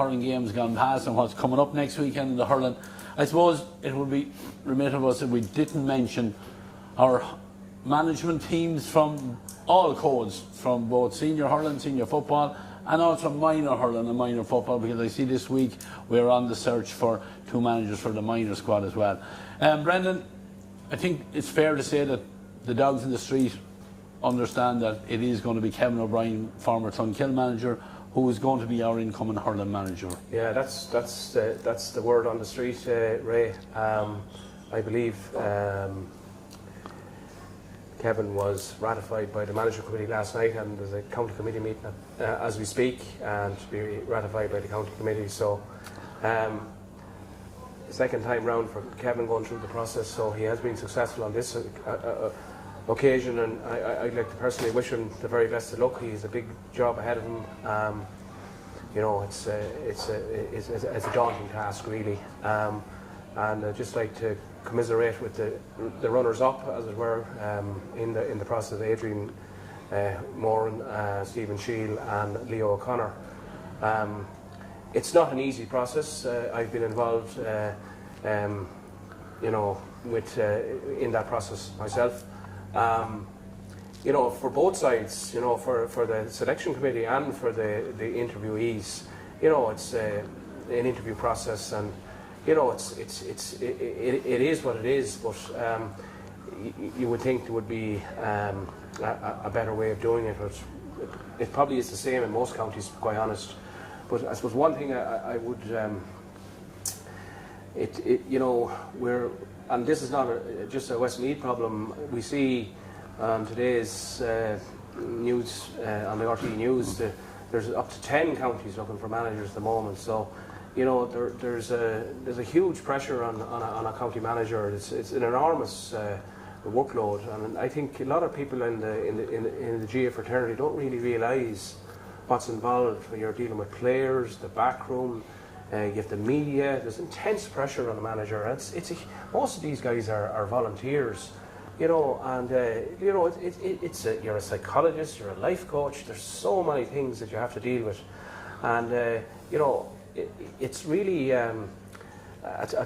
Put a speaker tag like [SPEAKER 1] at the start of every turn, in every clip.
[SPEAKER 1] hurling games gone past and what's coming up next weekend in the hurling, I suppose it would be remiss of us if we didn't mention our management teams from all codes, from both senior hurling, senior football, and also minor hurling and minor football, because I see this week we're on the search for 2 managers for the minor squad as well. Brendan, I think it's fair to say that the dogs in the street understand that it is going to be Kevin O'Brien, former Clonkill manager, who is going to be our incoming hurling manager.
[SPEAKER 2] Yeah, that's the word on the street, Ray. I believe Kevin was ratified by the manager committee last night, and there's a county committee meeting as we speak, and to be ratified by the county committee. So, second time round for Kevin going through the process. So he has been successful on this occasion, and I'd like to personally wish him the very best of luck. He has a big job ahead of him. You know, it's a daunting task, really, and I'd just like to commiserate with the runners-up, as it were, in the process: Adrian Moran, Stephen Shield, and Leo O'Connor. It's not an easy process. I've been involved, you know, with in that process myself. You know, for both sides, you know, for the selection committee and for the interviewees, you know, it's an interview process, and you know, it is what it is. But you would think there would be a better way of doing it, but it probably is the same in most counties, to be quite honest. But I suppose one thing I would, you know, and this is not just a Westmeath problem. We see on today's news, on the RTE News, there's up to 10 counties looking for managers at the moment. So, you know, there's a huge pressure on a county manager. It's an enormous workload, and I think a lot of people in the GA fraternity don't really realise what's involved when you're dealing with players, the backroom. You have the media. There's intense pressure on the manager. Most of these guys are volunteers, you know, and you know, you're a psychologist, you're a life coach. There's so many things that you have to deal with, and you know, it's really a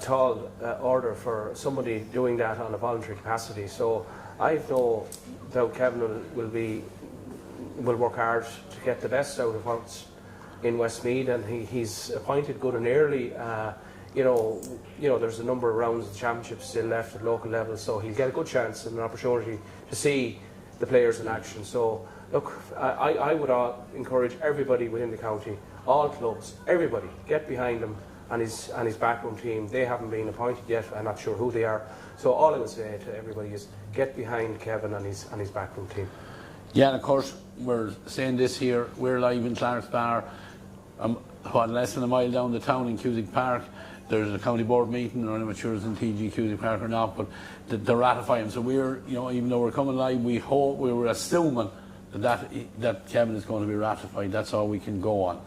[SPEAKER 2] tall order for somebody doing that on a voluntary capacity. So I've no doubt Kevin will work hard to get the best out of what's in Westmeath, and he's appointed good and early. You know, there's a number of rounds of the championship still left at local level, so he'll get a good chance and an opportunity to see the players in action. So look, I would encourage everybody within the county, all clubs, everybody, get behind him and his backroom team. They haven't been appointed yet. I'm not sure who they are. So all I would say to everybody is get behind Kevin and his backroom team. Yeah, and of course we're saying this here. We're live in Clarksbar. Less than a mile down the town in Cusick Park. There's a county board meeting, or I'm not sure it's in TG Cusick Park or not, but they're ratifying. So we're, you know, even though we're coming live, we were assuming that Kevin is going to be ratified. That's all we can go on.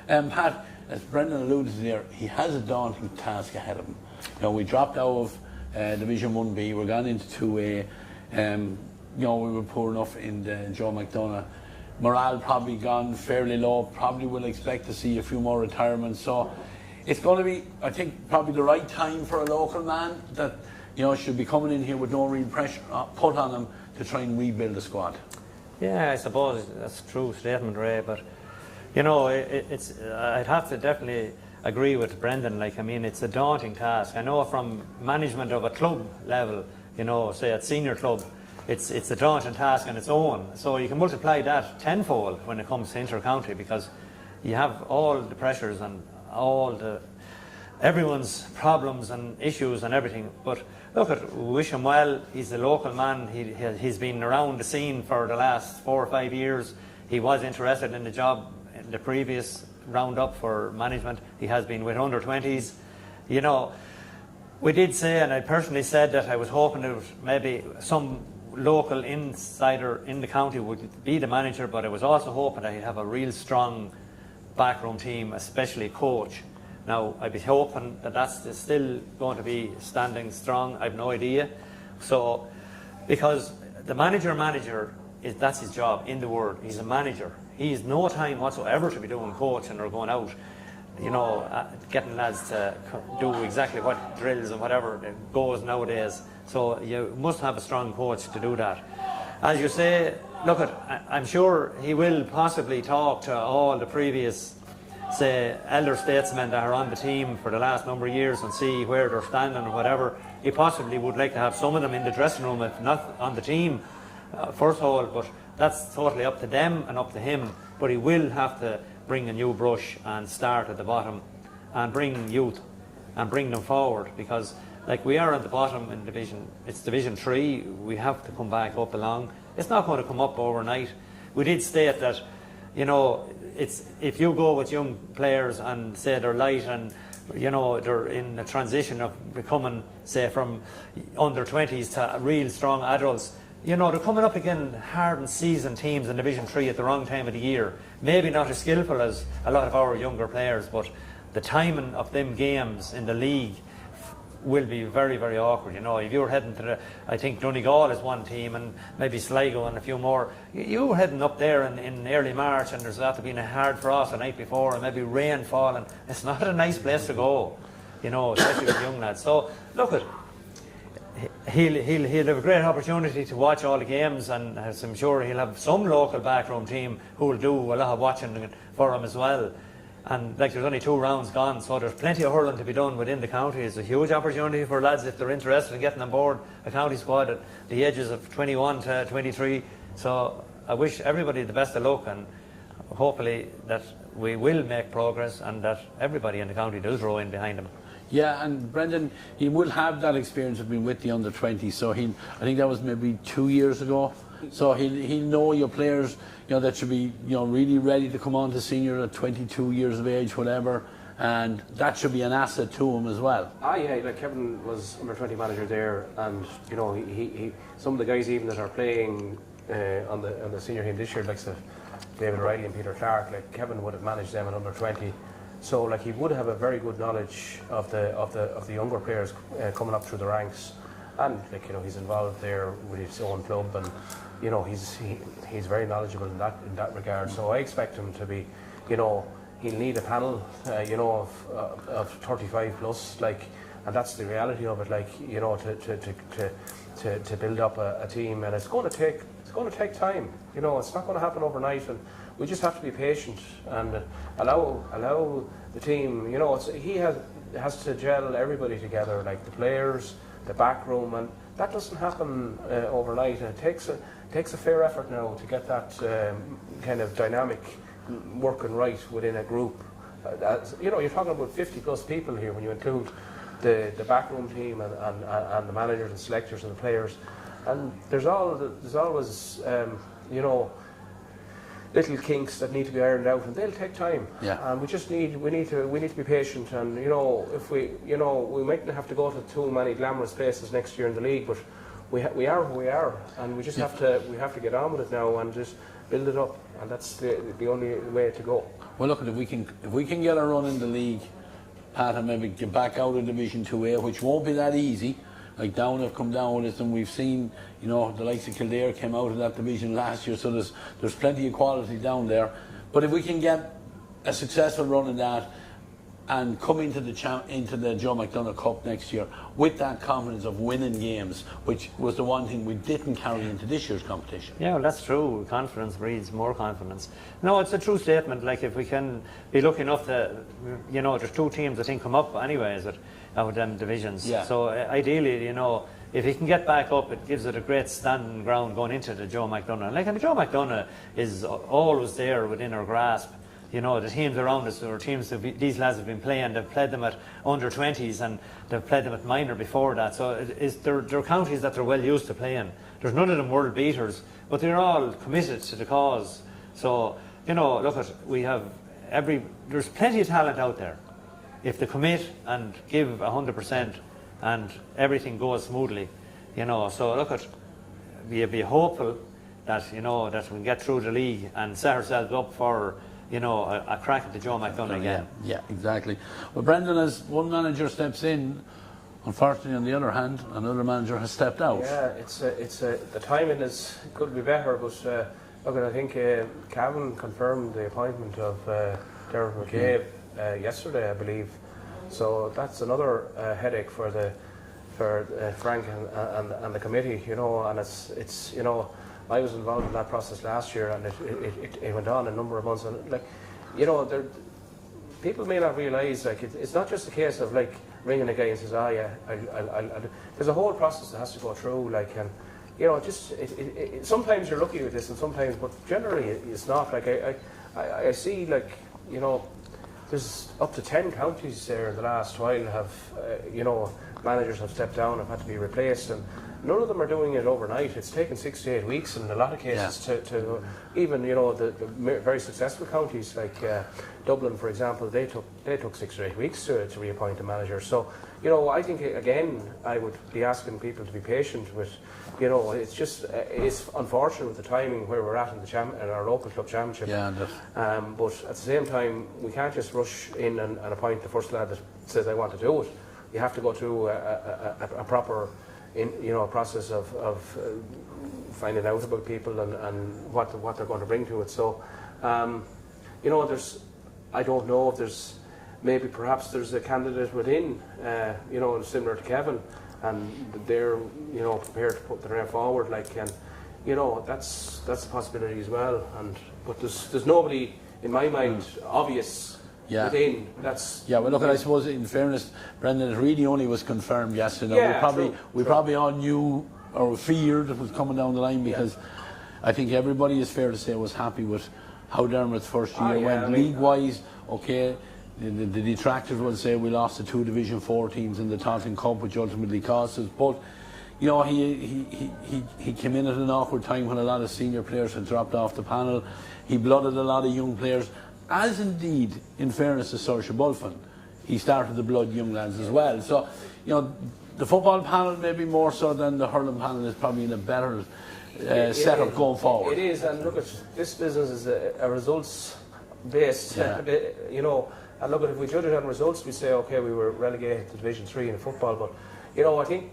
[SPEAKER 2] Pat, as Brendan alluded to there, he has a daunting task ahead of him. You know, we dropped out of Division 1B, we're gone into 2A. You know, we were poor enough in the Joe McDonough. Morale probably gone fairly low. Probably will expect to see a few more retirements. So it's going to be, I think, probably the right time for a local man that, you know, should be coming in here with no real pressure put on him to try and rebuild the squad.
[SPEAKER 3] Yeah, I suppose that's a true statement, Ray. But you know, I'd have to definitely agree with Brendan. Like, I mean, it's a daunting task. I know from management of a club level, you know, say at senior club, it's a daunting task on its own. So you can multiply that tenfold when it comes to inter-county, because you have all the pressures and everyone's problems and issues and everything. But look, wish him well. He's a local man. He's been around the scene for the last 4 or 5 years. He was interested in the job in the previous roundup for management. He has been with under 20s. You know, we did say, and I personally said, that I was hoping that maybe some local insider in the county would be the manager, but I was also hoping that he'd have a real strong backroom team, especially coach. Now, I'd be hoping that that's still going to be standing strong. I've no idea. So, because the manager that's his job in the word. He's a manager. He has no time whatsoever to be doing coaching or going out. getting lads to do exactly what drills and whatever goes nowadays. So you must have a strong coach to do that. As you say, I'm sure he will possibly talk to all the previous, say, elder statesmen that are on the team for the last number of years and see where they're standing or whatever. He possibly would like to have some of them in the dressing room, if not on the team, first of all, but that's totally up to them and up to him. But he will have to bring a new brush and start at the bottom and bring youth and bring them forward, because like we are at the bottom in it's Division 3, we have to come back up along. It's not going to come up overnight. We did state that, it's if you go with young players and say they're light and they're in the transition of becoming, say, from under 20s to real strong adults, they're coming up again hard and seasoned teams in Division 3 at the wrong time of the year. Maybe not as skillful as a lot of our younger players, but the timing of them games in the league will be very, very awkward. If you're heading to I think Donegal is one team and maybe Sligo and a few more, you're heading up there in early March and there's after been a hard frost the night before and maybe rain falling. It's not a nice place to go, especially with young lads. So look, he'll have a great opportunity to watch all the games, and as I'm sure he'll have some local backroom team who will do a lot of watching for him as well. And there's only 2 rounds gone, so there's plenty of hurling to be done within the county. It's a huge opportunity for lads if they're interested in getting on board a county squad at the ages of 21 to 23. So I wish everybody the best of luck, and hopefully that we will make progress and that everybody in the county does row in behind them.
[SPEAKER 1] Yeah, and Brendan, he will have that experience of being with the under 20, so I think that was maybe 2 years ago. So he'll know your players, that should be, really ready to come on to senior at 22 years of age, whatever, and that should be an asset to him as well.
[SPEAKER 2] Yeah, like Kevin was under 20 manager there, and he some of the guys even that are playing on the senior team this year, like David Riley and Peter Clark, like Kevin would have managed them at under 20. So like he would have a very good knowledge of the younger players coming up through the ranks, and he's involved there with his own club, and he's very knowledgeable in that regard. So I expect him to be, he'll need a panel, of 35 plus, and that's the reality of it, to build up a team, and it's going to take time. It's not going to happen overnight, and we just have to be patient and allow the team. He has to gel everybody together, like the players, the back room, and that doesn't happen overnight. And it takes a fair effort now to get that kind of dynamic working right within a group. You're talking about 50 plus people here when you include the backroom team and the managers and selectors and the players. And there's always little kinks that need to be ironed out, and they'll take time.
[SPEAKER 1] Yeah.
[SPEAKER 2] And we need to be patient. And if we mightn't have to go to too many glamorous places next year in the league, but we are who we are, and we just have to get on with it now and just build it up, and that's the only way to go.
[SPEAKER 1] Well, look, if we can get a run in the league, Pat, and maybe get back out of Division 2A, which won't be that easy. Like Down have come down with us, and we've seen, the likes of Kildare came out of that division last year, so there's plenty of quality down there. But if we can get a successful run in that and come into the Joe McDonagh Cup next year with that confidence of winning games, which was the one thing we didn't carry into this year's competition.
[SPEAKER 3] Yeah, well, that's true. Confidence breeds more confidence. No, it's a true statement. Like, if we can be lucky enough to, there's 2 teams I think come up anyways out of them divisions.
[SPEAKER 1] Yeah.
[SPEAKER 3] So ideally, if he can get back up, it gives it a great standing ground going into the Joe McDonagh. And the Joe McDonagh is always there within our grasp. The teams around us, or teams that these lads have been playing, they've played them at under 20s and they've played them at minor before that. So they're counties that they're well used to playing. There's none of them world beaters, but they're all committed to the cause. So, there's plenty of talent out there. If they commit and give 100% and everything goes smoothly, so be hopeful that, that we can get through the league and set ourselves up for, a crack at the Joe McDonagh again.
[SPEAKER 1] Yeah, exactly. Well, Brendan, as one manager steps in, unfortunately, on the other hand, another manager has stepped out.
[SPEAKER 2] Yeah, the timing could be better, but I think Gavin confirmed the appointment of Derek McCabe yesterday, I believe. So that's another headache for Frank and the committee, you know. And it's you know, I was involved in that process last year, and it went on a number of months. And like, you know, people may not realise, like, it's not just a case of like ringing a guy and says, "Oh yeah, I'll." There's a whole process that has to go through, like, and you know, just sometimes you're lucky with this, and sometimes, but generally it's not. Like I see, like, you know, there's up to 10 counties there in the last while have, you know, managers have stepped down, have had to be replaced, and none of them are doing it overnight. It's taken 6 to 8 weeks in a lot of cases to even, you know, the very successful counties like Dublin, for example, they took 6 to 8 weeks to reappoint a manager. So, you know, I think again I would be asking people to be patient with, you know, it's just it's unfortunate with the timing where we're at in our local club championship.
[SPEAKER 1] Yeah,
[SPEAKER 2] but at the same time, we can't just rush in and appoint the first lad that says I want to do it. You have to go through a proper, you know, process of finding out about people and what they're going to bring to it. So, you know, I don't know if perhaps there's a candidate within, you know, similar to Gavin, and they're, you know, prepared to put their name forward, like, and you know, that's a possibility as well. But there's nobody in my mind obvious. Within, well,
[SPEAKER 1] look, I suppose in fairness, Brendan, it really only was confirmed yesterday.
[SPEAKER 2] Yeah,
[SPEAKER 1] we probably all knew or feared it was coming down the line, because I think everybody, is fair to say, was happy with how Dermot's first year went. League-wise, okay, the detractors will say we lost the 2 Division 4 teams in the Taunton Cup, which ultimately cost us. But you know, he came in at an awkward time when a lot of senior players had dropped off the panel. He blooded a lot of young players, as indeed, in fairness to Saoirse Bulfin, he started to blood young lads as well. So, you know, the football panel, maybe more so than the hurling panel, is probably in a better setup going forward.
[SPEAKER 2] It is, and look, at this business is a results-based, you know, and look, if we judge it on results, we say, okay, we were relegated to Division 3 in football, but, you know, I think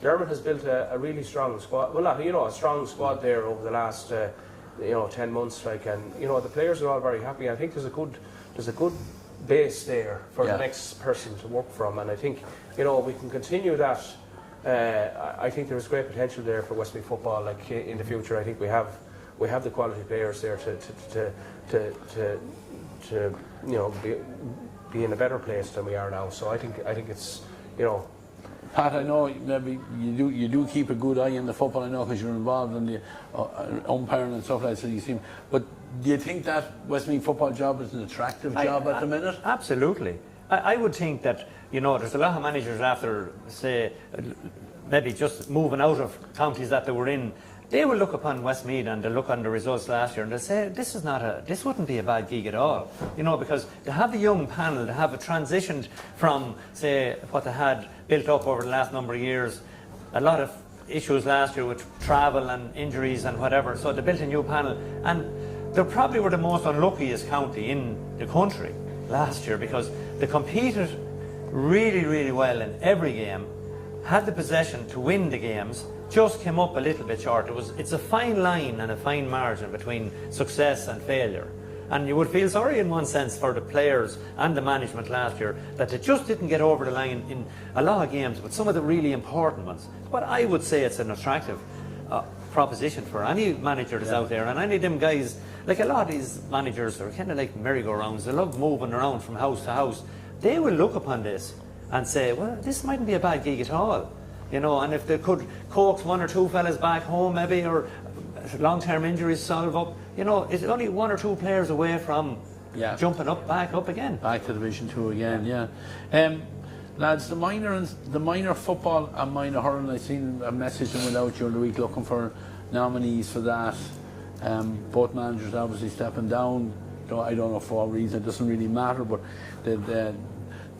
[SPEAKER 2] Dermot has built a really strong squad, well, not, you know, a strong squad there over the last, you know, 10 months, like, and you know, the players are all very happy. I think there's a good base there for the next person to work from, and I think, you know, we can continue that. I think there is great potential there for Westmeath football, like, in the future. I think we have the quality players there to you know, be in a better place than we are now. So I think it's, you know.
[SPEAKER 1] Pat, I know maybe you do keep a good eye in the football, I know, because you're involved in the umpiring and stuff like that, so you seem, but do you think that Westmeath football job is an attractive job at the minute?
[SPEAKER 3] Absolutely. I would think that, you know, there's a lot of managers after, say, maybe just moving out of counties that they were in, they will look upon Westmeath and they'll look on the results last year and they'll say, this wouldn't be a bad gig at all. You know, because they have a young panel, they have transitioned from, say, what they had built up over the last number of years. A lot of issues last year with travel and injuries and whatever, so they built a new panel. And they probably were the most unluckiest county in the country last year, because they competed really, really well in every game, had the possession to win the games, just came up a little bit short. It's a fine line and a fine margin between success and failure. And you would feel sorry in one sense for the players and the management last year that they just didn't get over the line in a lot of games, but some of the really important ones. But I would say it's an attractive proposition for any manager that's out there, and any of them guys, like a lot of these managers are kind of like merry-go-rounds. They love moving around from house to house. They will look upon this and say, well, this mightn't be a bad gig at all. You know, and if they could coax 1 or 2 fellas back home maybe, or long-term injuries solve up, you know, it's only 1 or 2 players away from jumping back up again.
[SPEAKER 1] Back to Division 2 again, lads, the minor football and minor hurling, I seen a message that went out during the week looking for nominees for that. Both managers obviously stepping down. I don't know for what reason, it doesn't really matter, but they're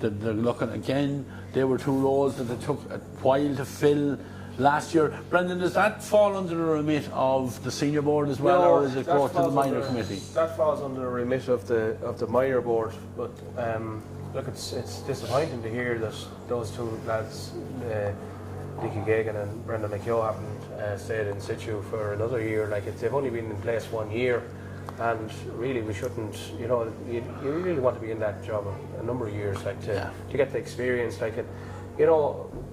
[SPEAKER 1] looking again. They were 2 roles that it took a while to fill last year. Brendan, does that fall under the remit of the senior board as well, or is it go to the minor committee?
[SPEAKER 2] That falls under the remit of the minor board. But look, it's disappointing to hear that those 2 lads, Nicky Gagan and Brendan McHugh, haven't stayed in situ for another year. Like, they've only been in place 1 year. And really, we shouldn't. You really want to be in that job a number of years, like to get the experience. Like it,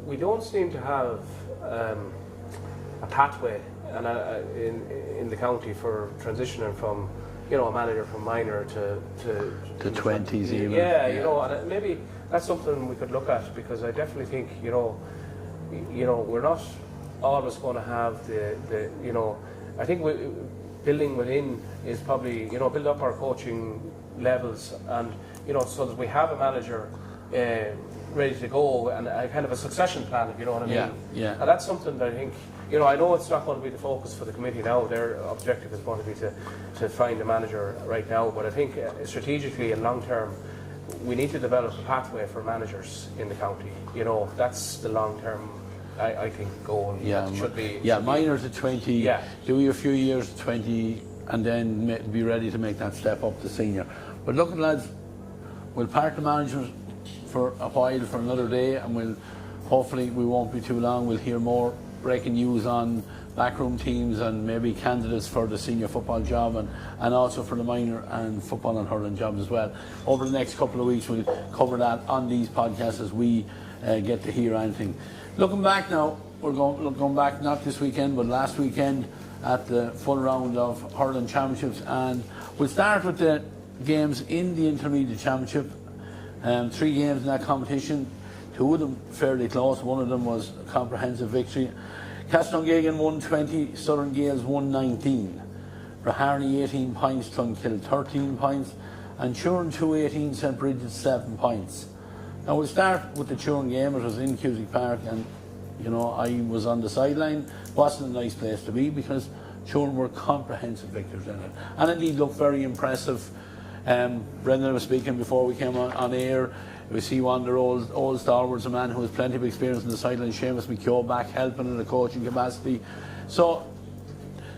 [SPEAKER 2] we don't seem to have a pathway and in the county for transitioning from a manager from minor to
[SPEAKER 1] 20s even.
[SPEAKER 2] Yeah, and maybe that's something we could look at, because I definitely think we're not always going to have the I think building within is probably build up our coaching levels, and so that we have a manager ready to go, and a kind of a succession plan, if you know what I mean.
[SPEAKER 1] Yeah.
[SPEAKER 2] And that's something that I think I know it's not going to be the focus for the committee now. Their objective is going to be to find a manager right now, but I think strategically and long term we need to develop a pathway for managers in the county. That's the long term, I think, goal.
[SPEAKER 1] Yeah,
[SPEAKER 2] should be.
[SPEAKER 1] Yeah, minors at 20.
[SPEAKER 2] Yeah.
[SPEAKER 1] Do a few years at 20, and then be ready to make that step up to senior. But look, lads, we'll park the management for a while, for another day, and hopefully we won't be too long. We'll hear more breaking news on backroom teams and maybe candidates for the senior football job, and also for the minor and football and hurling jobs as well. Over the next couple of weeks we'll cover that on these podcasts as we get to hear anything. Looking back now, we're going back not this weekend but last weekend at the full round of hurling championships, and we'll start with the games in the intermediate championship. 3 games in that competition, 2 of them fairly close. One of them was a comprehensive victory. Castletowngeoghegan won 20, Southern Gales won 19. Raharney 18 points, Clonkill 13 points, and Turin 2-18, St Bridget's 7 points. Now we'll start with the Turin game. It was in Cusack Park, and I was on the sideline. Wasn't a nice place to be, because Turin were comprehensive victors in it, and indeed looked very impressive. Brendan was speaking before we came on air. We see one of their old stalwarts, a man who has plenty of experience on the sideline, Seamus McKeough, back helping in the coaching capacity. So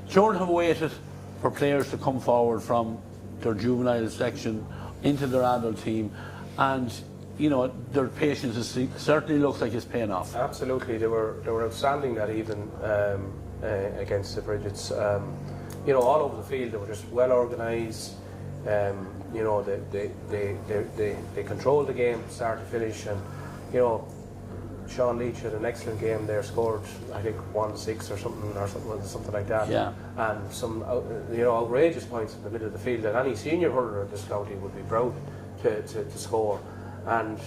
[SPEAKER 1] Turin have waited for players to come forward from their juvenile section into their adult team, and their patience certainly looks like it's paying off.
[SPEAKER 2] Absolutely, they were outstanding that evening against the Bridgets. All over the field, they were just well organised. They controlled the game start to finish, and Sean Leach had an excellent game there. Scored, I think, 1-6 or something like that. Yeah. And some outrageous points in the middle of the field that any senior hurler in this county would be proud to score. And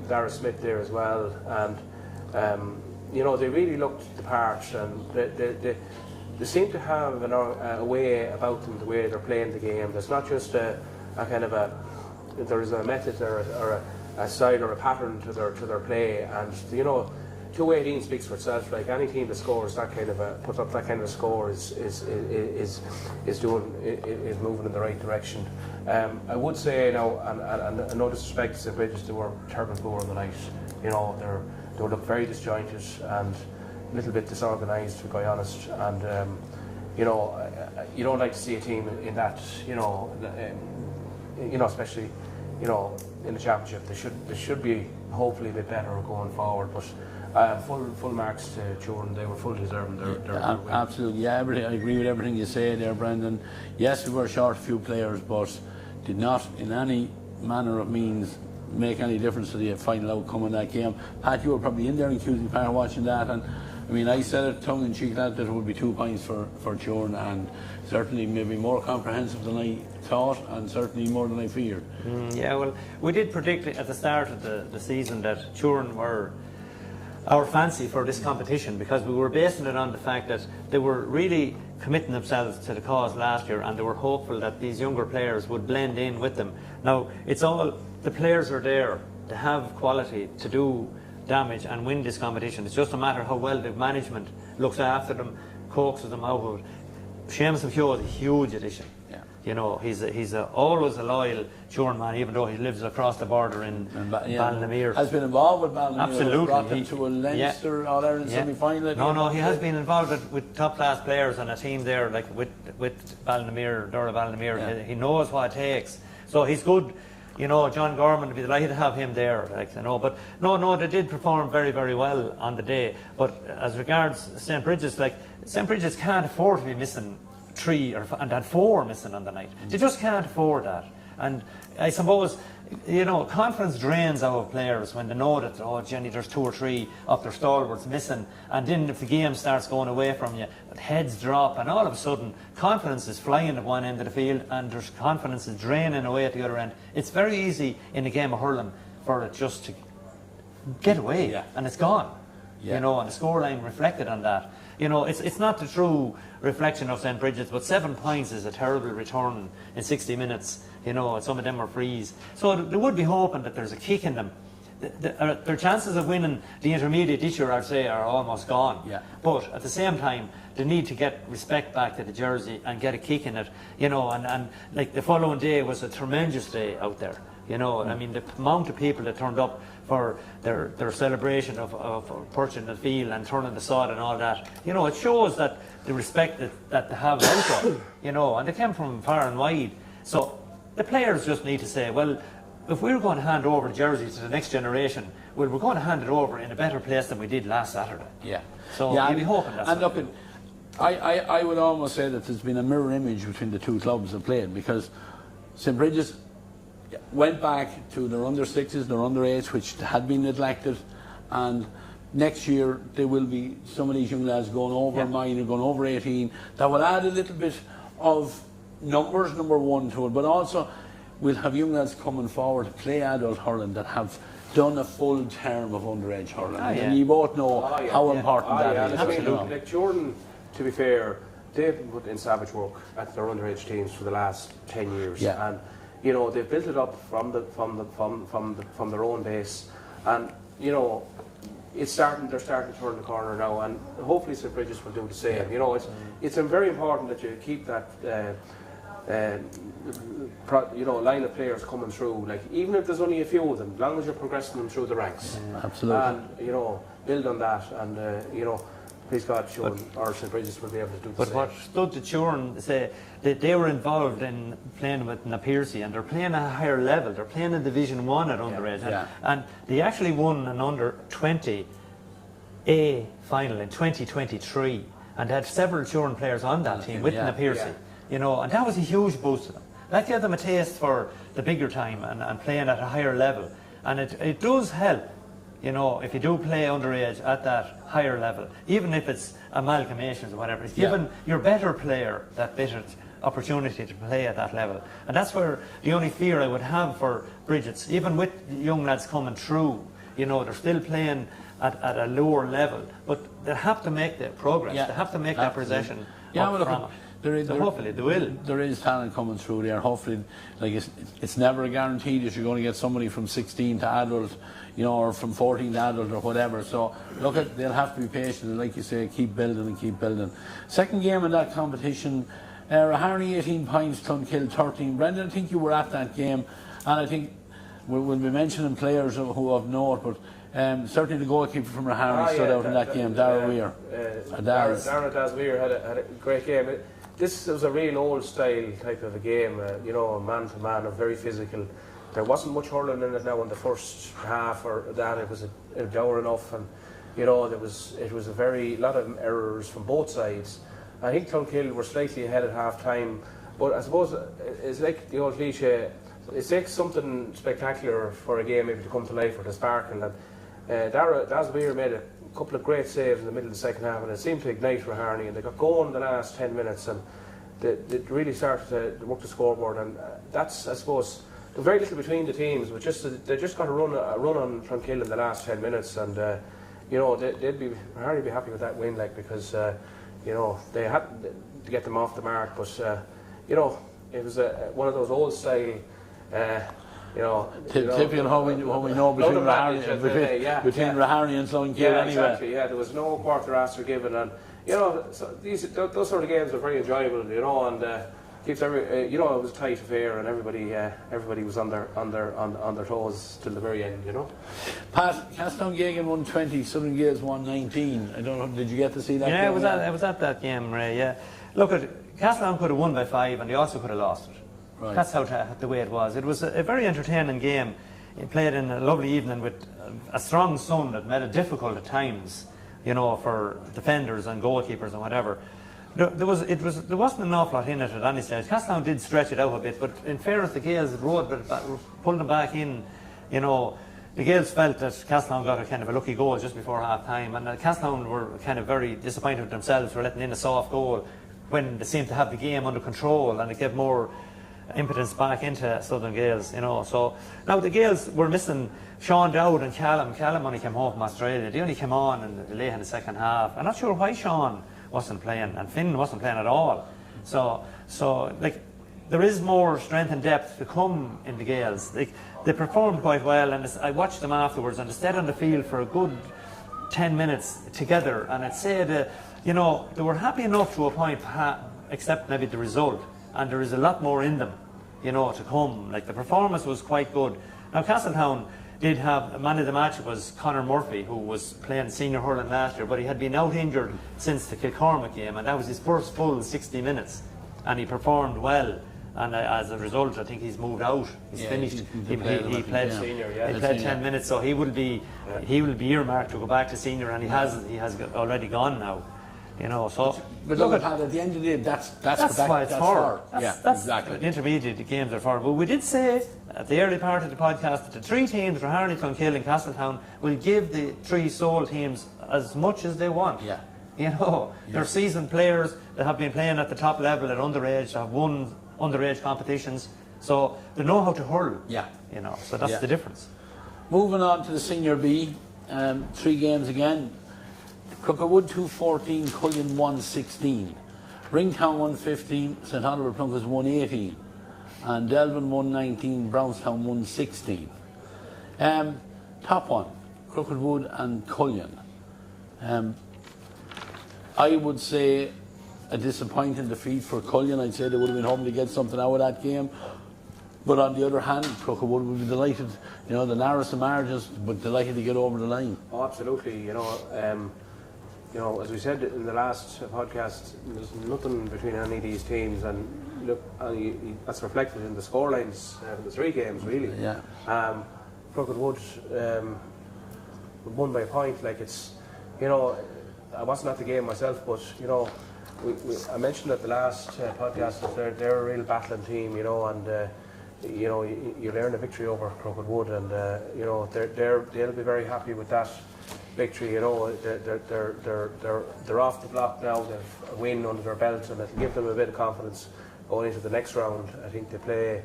[SPEAKER 2] Dara Smith there as well, and they really looked the part, and they seem to have a way about them, the way they're playing the game. There's not just a kind of there's a method or a style or a pattern to their play, and 2-18 speaks for itself. Like any team that scores that kind of puts up that kind of a score is moving in the right direction. I would say now, and no disrespect to the Bridges, they were terrible poor on the night. They looked very disjointed and a little bit disorganised, to be quite honest. And you don't like to see a team in that. Especially in the championship. They should be hopefully a bit better going forward. But full marks to Turin. They were fully deserving their win.
[SPEAKER 1] Absolutely, yeah. I agree with everything you say there, Brendan. Yes, we were short a few players, but did not in any manner of means make any difference to the final outcome of that game. Pat, you were probably in there in Cusack Park watching that, and I said it tongue in cheek that it would be 2 points for Turin, and certainly maybe more comprehensive than I thought, and certainly more than I feared.
[SPEAKER 3] Yeah, well, we did predict at the start of the season that Turin were our fancy for this competition, because we were basing it on the fact that they were really committing themselves to the cause last year, and they were hopeful that these younger players would blend in with them. Now, it's all, the players are there to have quality, to do damage and win this competition. It's just a matter how well the management looks after them, coaxes them out of it. Seamus McKeough is a huge addition. Yeah. He's always a loyal Turin man, even though he lives across the border in Ballinamuir.
[SPEAKER 1] Has been involved with Ballinamuir.
[SPEAKER 3] Absolutely.
[SPEAKER 1] Brought them to a Leinster All-Ireland semi-final.
[SPEAKER 3] No, he has been involved with top-class players on a team there, like with Ballinamuir, Dora Ballinamuir. Yeah. He knows what it takes. So he's good. John Gorman would be delighted to have him there. But they did perform very, very well on the day. But as regards St Bridget's, St Bridget's can't afford to be missing 3 and had 4 missing on the night. They just can't afford that. And I suppose, confidence drains out of players when they know that, oh, Jenny, there's 2 or 3 of their stalwarts missing. And then if the game starts going away from you, heads drop, and all of a sudden, confidence is flying at one end of the field, and there's confidence is draining away at the other end. It's very easy in a game of hurling for it just to get away, and it's gone. And the scoreline reflected on that. It's not the true reflection of St. Bridget's, but 7 points is a terrible return in 60 minutes. Some of them are frees. So they would be hoping that there's a kick in them. Their chances of winning the intermediate this year, I'd say, are almost gone. But at the same time, they need to get respect back to the jersey and get a kick in it. And like the following day was a tremendous day out there. I mean, the amount of people that turned up for their celebration of purchasing the field and turning the sod and all that, it shows that the respect that they have out there, and they came from far and wide. So the players just need to say, well, if we're going to hand over the jersey to the next generation, well, we're going to hand it over in a better place than we did last Saturday. So you'll be hoping that's
[SPEAKER 1] and look, I would almost say that there's been a mirror image between the two clubs that played, because St. Bridget's went back to their under 6s, their under 8s, which had been neglected, and next year there will be some of these young lads going over minor, going over 18. That will add a little bit of numbers, number one, to it, but also we'll have young lads coming forward to play adult hurling that have done a full term of underage hurling. And you both know how important that is.
[SPEAKER 2] Absolutely. Like Jordan, to be fair, they've been put in savage work at their underage teams for the last 10 years. And they've built it up from their own base, and they're starting to turn the corner now, and hopefully St. Bridget's will do the same. It's very important that you keep that line of players coming through. Like, even if there's only a few of them, as long as you're progressing them through the ranks,
[SPEAKER 1] absolutely,
[SPEAKER 2] and build on that, and please God, Turin or St. Bridget's will be able to do the same.
[SPEAKER 3] But what stood to Turin say that they were involved in playing with Napiercy, and they're playing at a higher level. They're playing in Division 1 at underage, and they actually won an under 20 A final in 2023, and they had several Turin players on that team with Napiercy. And that was a huge boost to them. That gave them a taste for the bigger time and playing at a higher level, and it does help. If you do play underage at that higher level, even if it's amalgamations or whatever, it's given your better player that better opportunity to play at that level. And that's where the only fear I would have for Bridget's, even with young lads coming through, they're still playing at a lower level, but they have to make the progress. They have to make that possession up from it. Hopefully they will.
[SPEAKER 1] There is talent coming through there. Hopefully, like it's never a guarantee that you're going to get somebody from 16 to adult, or from 14 to adult or whatever. So look, they'll have to be patient and, like you say, keep building and keep building. Second game in that competition, Iarmhi 18 points, Clonkill 13. Brendan, I think you were at that game, and I think we'll be mentioning players who have note, but certainly the goalkeeper from Iarmhi stood out in that game, Dara Weir.
[SPEAKER 2] Dara Weir had a great game. This was a real old style type of a game, man to man, very physical. There wasn't much hurling in it now in the first half, or that it was a dour enough, and it was a lot of errors from both sides. I think Clonkill were slightly ahead at half time, but I suppose it's like the old cliche, it takes something spectacular for a game maybe to come to life or to sparkle, and Dara Weir made a couple of great saves in the middle of the second half, and it seemed to ignite for Iarmhi, and they got going the last 10 minutes, and they really started to work the scoreboard, and that's, I suppose, very little between the teams, but they just got a run on Clonkill in the last 10 minutes, and Iarmhi be happy with that win, because they had to get them off the mark, but it was one of those old style.
[SPEAKER 1] Typical how we know between Iarmhi and Clonkill anyway.
[SPEAKER 2] Exactly. There was no quarter after given, and so those sort of games are very enjoyable, and keeps it was a tight affair, and everybody was on their toes till the very end.
[SPEAKER 1] Pat, Castledown-Geoghegan 120, Southern Gales 119. I don't know, did you get to see that?
[SPEAKER 3] Yeah,
[SPEAKER 1] game?
[SPEAKER 3] I was at that game, Ray. Yeah, look, Castledown could have won by 5, and they also could have lost it.
[SPEAKER 1] Right.
[SPEAKER 3] That's the way it was. It was a very entertaining game. It played in a lovely evening with a strong sun that made it difficult at times, for defenders and goalkeepers and whatever. there wasn't an awful lot in it at any stage. Castletown did stretch it out a bit, but in fairness, the Gales pulled them back in. You know, the Gales felt that Castletown got a kind of a lucky goal just before half time, and Castletown were kind of very disappointed with themselves for letting in a soft goal when they seemed to have the game under control, and it gave more impotence back into Southern Gales, you know. So now the Gales were missing Sean Dowd and Callum. Callum only came home from Australia. They only came on late in the second half. I'm not sure why Sean wasn't playing, and Finn wasn't playing at all. So like, there is more strength and depth to come in the Gales. They performed quite well, and I watched them afterwards, and they stayed on the field for a good 10 minutes together, and I'd say that, you know, they were happy enough to a point, except maybe the result, and there is a lot more in them, you know, to come. Like, the performance was quite good. Now, Castletown did have a man of the match was Conor Murphy, who was playing senior hurling last year, but he had been out injured since the Kilcormac game, and that was his first full 60 minutes, and he performed well. And as a result, I think he's moved out. He's finished. He played
[SPEAKER 2] senior.
[SPEAKER 3] He played 10 minutes, so he will be earmarked to go back to senior, and he has already gone now. You know, so
[SPEAKER 1] but look at the end of the day, that's
[SPEAKER 3] why it's for. That's
[SPEAKER 1] exactly.
[SPEAKER 3] The intermediate games are for. But we did say at the early part of the podcast that the three teams, Hurling, Clonkill and Castletown, will give the three sole teams as much as they want.
[SPEAKER 1] Yeah.
[SPEAKER 3] You know, they're seasoned players that have been playing at the top level at underage, that have won underage competitions, so they know how to hurl.
[SPEAKER 1] Yeah.
[SPEAKER 3] You know, so that's the difference.
[SPEAKER 1] Moving on to the Senior B, 3 games again. Crookerwood 2-14, Cullion 1-16, Ringtown 1-15, St Oliver Plunkers 1-18, and Delvin 1-19, Brownstown 1-16. Top one, Crookerwood and Cullion. I would say a disappointing defeat for Cullion. I'd say they would have been hoping to get something out of that game. But on the other hand, Crookerwood would be delighted, you know, the narrowest of margins, but delighted to get over the line.
[SPEAKER 2] Oh, absolutely. You know, as we said in the last podcast, there's nothing between any of these teams, and look, that's reflected in the scorelines for the 3 games, really.
[SPEAKER 1] Yeah.
[SPEAKER 2] Crookerwood won by a point. Like, it's, you know, I wasn't at the game myself, but you know, I mentioned at the last podcast that they're a real battling team, you know, and you know, you learn a victory over Crookerwood, and you know, they'll be very happy with that victory. You know, they're off the block now. They've a win under their belt, and it'll give them a bit of confidence going into the next round. I think they play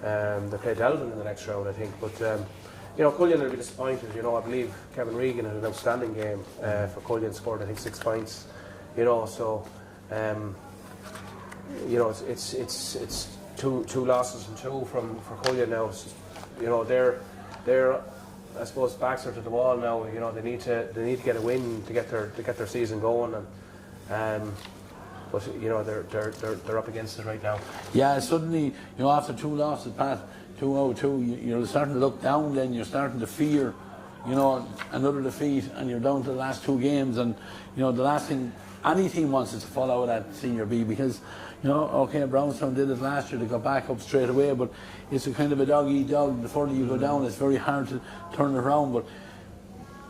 [SPEAKER 2] Delvin in the next round, I think, but. You know, Cullion will be disappointed. You know, I believe Kevin Regan had an outstanding game for Cullion, scored I think 6 points. You know, so you know, it's two losses and 2 for Cullion now. It's just, you know, they're I suppose backs are to the wall now. You know, they need to get a win to get their season going, and but you know, they're up against it right now.
[SPEAKER 1] Yeah, suddenly, you know, after 2 losses, Pat, 2-0-2, you're starting to look down. Then you're starting to fear, you know, another defeat, and you're down to the last 2 games. And you know, the last thing any team wants is to fall out of that Senior B, because you know, okay, Brownstown did it last year; they got back up straight away. But it's a kind of a dog-eat-dog. The further you go down, it's very hard to turn it around. But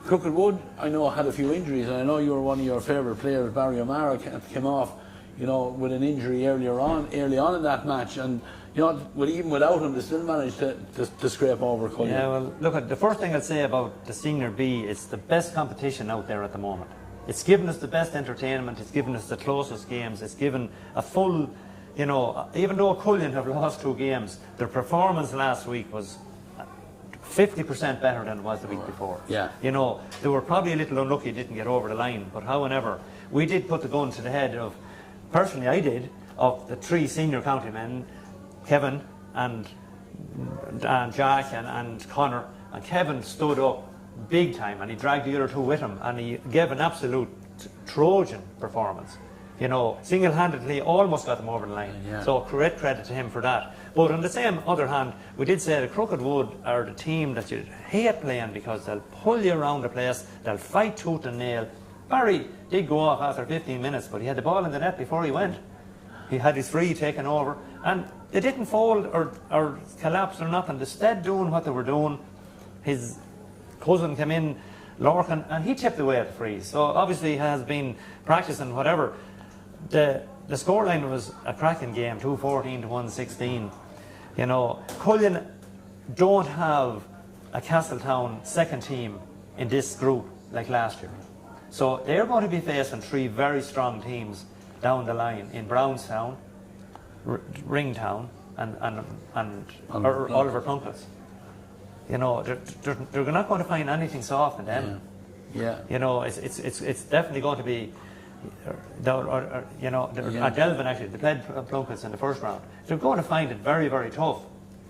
[SPEAKER 1] Crookerwood, I know, had a few injuries, and I know you were one of your favourite players, Barry O'Mara, came off, you know, with an injury early on in that match, and you know, even without him, they still managed to scrape over Cullion.
[SPEAKER 3] Yeah, well, look, the first thing I'd say about the Senior B, it's the best competition out there at the moment. It's given us the best entertainment, it's given us the closest games, it's given a full, you know, even though Cullion have lost 2 games, their performance last week was 50% better than it was the week before.
[SPEAKER 1] Yeah.
[SPEAKER 3] You know, they were probably a little unlucky, didn't get over the line, but however, we did put the gun to the head of, personally I did, of the 3 senior county men, Kevin and Jack and Connor, and Kevin stood up big time, and he dragged the other 2 with him, and he gave an absolute Trojan performance. You know, single-handedly almost got them over the line.
[SPEAKER 1] Yeah.
[SPEAKER 3] So great credit to him for that. But on the same other hand, we did say that Crookerwood are the team that you hate playing, because they'll pull you around the place, they'll fight tooth and nail. Barry did go off after 15 minutes, but he had the ball in the net before he went. He had his free taken over, and they didn't fold or collapse or nothing. Instead, doing what they were doing, his cousin came in, Lorcan, and he chipped away at the free. So obviously he has been practicing whatever. the scoreline was a cracking game, 2-14 to 1-16. You know, Cullen don't have a Castletown second team in this group like last year. So they're going to be facing three very strong teams down the line in Brownstown, Ringtown, and Oliver Plunkett's. You know, they're not going to find anything soft in them.
[SPEAKER 1] Yeah.
[SPEAKER 3] You know, it's definitely going to be, Delvin actually, they played Plunkett's in the first round. They're going to find it very, very tough.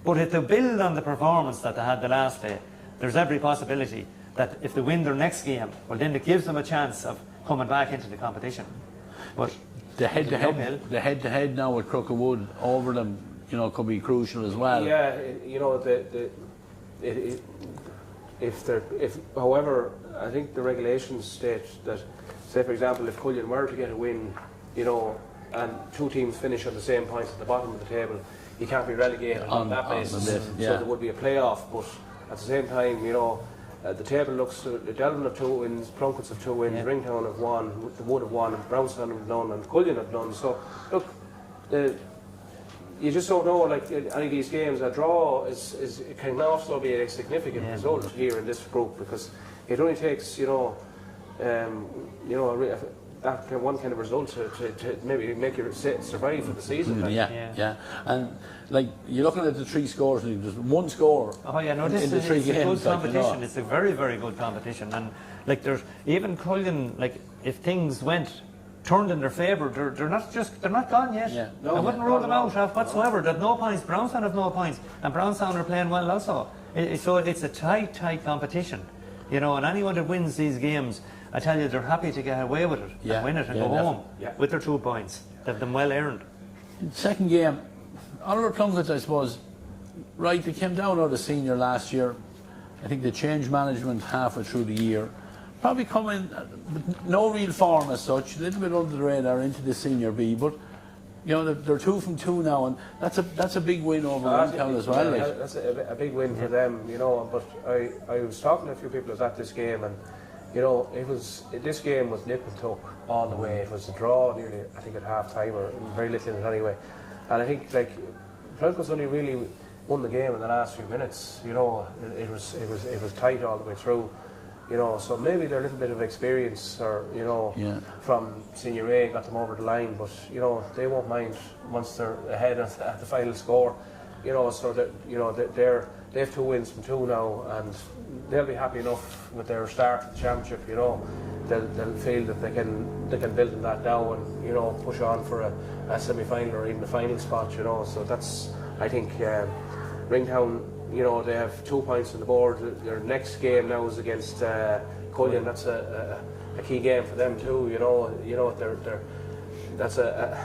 [SPEAKER 3] But if they build on the performance that they had the last day, there's every possibility that if they win their next game, well, then it gives them a chance of coming back into the competition. But
[SPEAKER 1] the head-to-head now with Crooked Wood over them, you know, could be crucial as well.
[SPEAKER 2] Yeah, you know, however, I think the regulations state that, say for example, if Cullen were to get a win, you know, and two teams finish on the same points at the bottom of the table, you can't be relegated on that basis. So there would be a playoff, but at the same time, you know, the table looks, Delvin have 2 wins, Plunkett's have 2 wins, Ringtown have 1, the Wood have 1, and Brownstown have none, and Cullen have none. So look, you just don't know, like any of these games, a draw it can also be a significant result here in this group, because it only takes, you know, that one kind of result to maybe make you survive for the season.
[SPEAKER 1] Yeah. And like you're looking at the 3 scores, there's 1 score.
[SPEAKER 3] Oh yeah, no, this
[SPEAKER 1] in the 3
[SPEAKER 3] it's
[SPEAKER 1] games,
[SPEAKER 3] a good competition.
[SPEAKER 1] Like, you know.
[SPEAKER 3] It's a very, very good competition, and like there's even Cullen, like if things turned in their favour, they're not gone yet.
[SPEAKER 1] Yeah.
[SPEAKER 3] I wouldn't rule them out whatsoever. They've no points. Brownstown have no points, and Brownstown are playing well also. So it's a tight competition, you know. And anyone that wins these games, I tell you, they're happy to get away with it and win it and go home with their 2 points. They've them well earned.
[SPEAKER 1] Second game, Oliver Plunkett's, I suppose, right, they came down out of senior last year. I think they changed management halfway through the year. Probably come in with no real form as such, a little bit under the radar into the senior B, but you know, they're 2 from 2 now, and that's a big win over Ringtown as well.
[SPEAKER 2] That's a big win for them, you know. But I was talking to a few people who was at this game, and you know, this game was nip and tuck all the way. It was a draw nearly, I think, at half time, or very little in it anyway. And I think like Plunkett's only really won the game in the last few minutes. You know, it was tight all the way through. You know, so maybe they're a little bit of experience, or you know, from senior A got them over the line. But you know, they won't mind once they're ahead at the final score. You know, so that you know they have 2 wins from 2 now, and they'll be happy enough with their start at the championship. You know, they'll feel that they can build on that now, and you know, push on for a semi-final or even a final spot. You know, so that's, I think, Ringtown. You know, they have 2 points on the board. Their next game now is against Cullen. That's a key game for them too. You know, that's a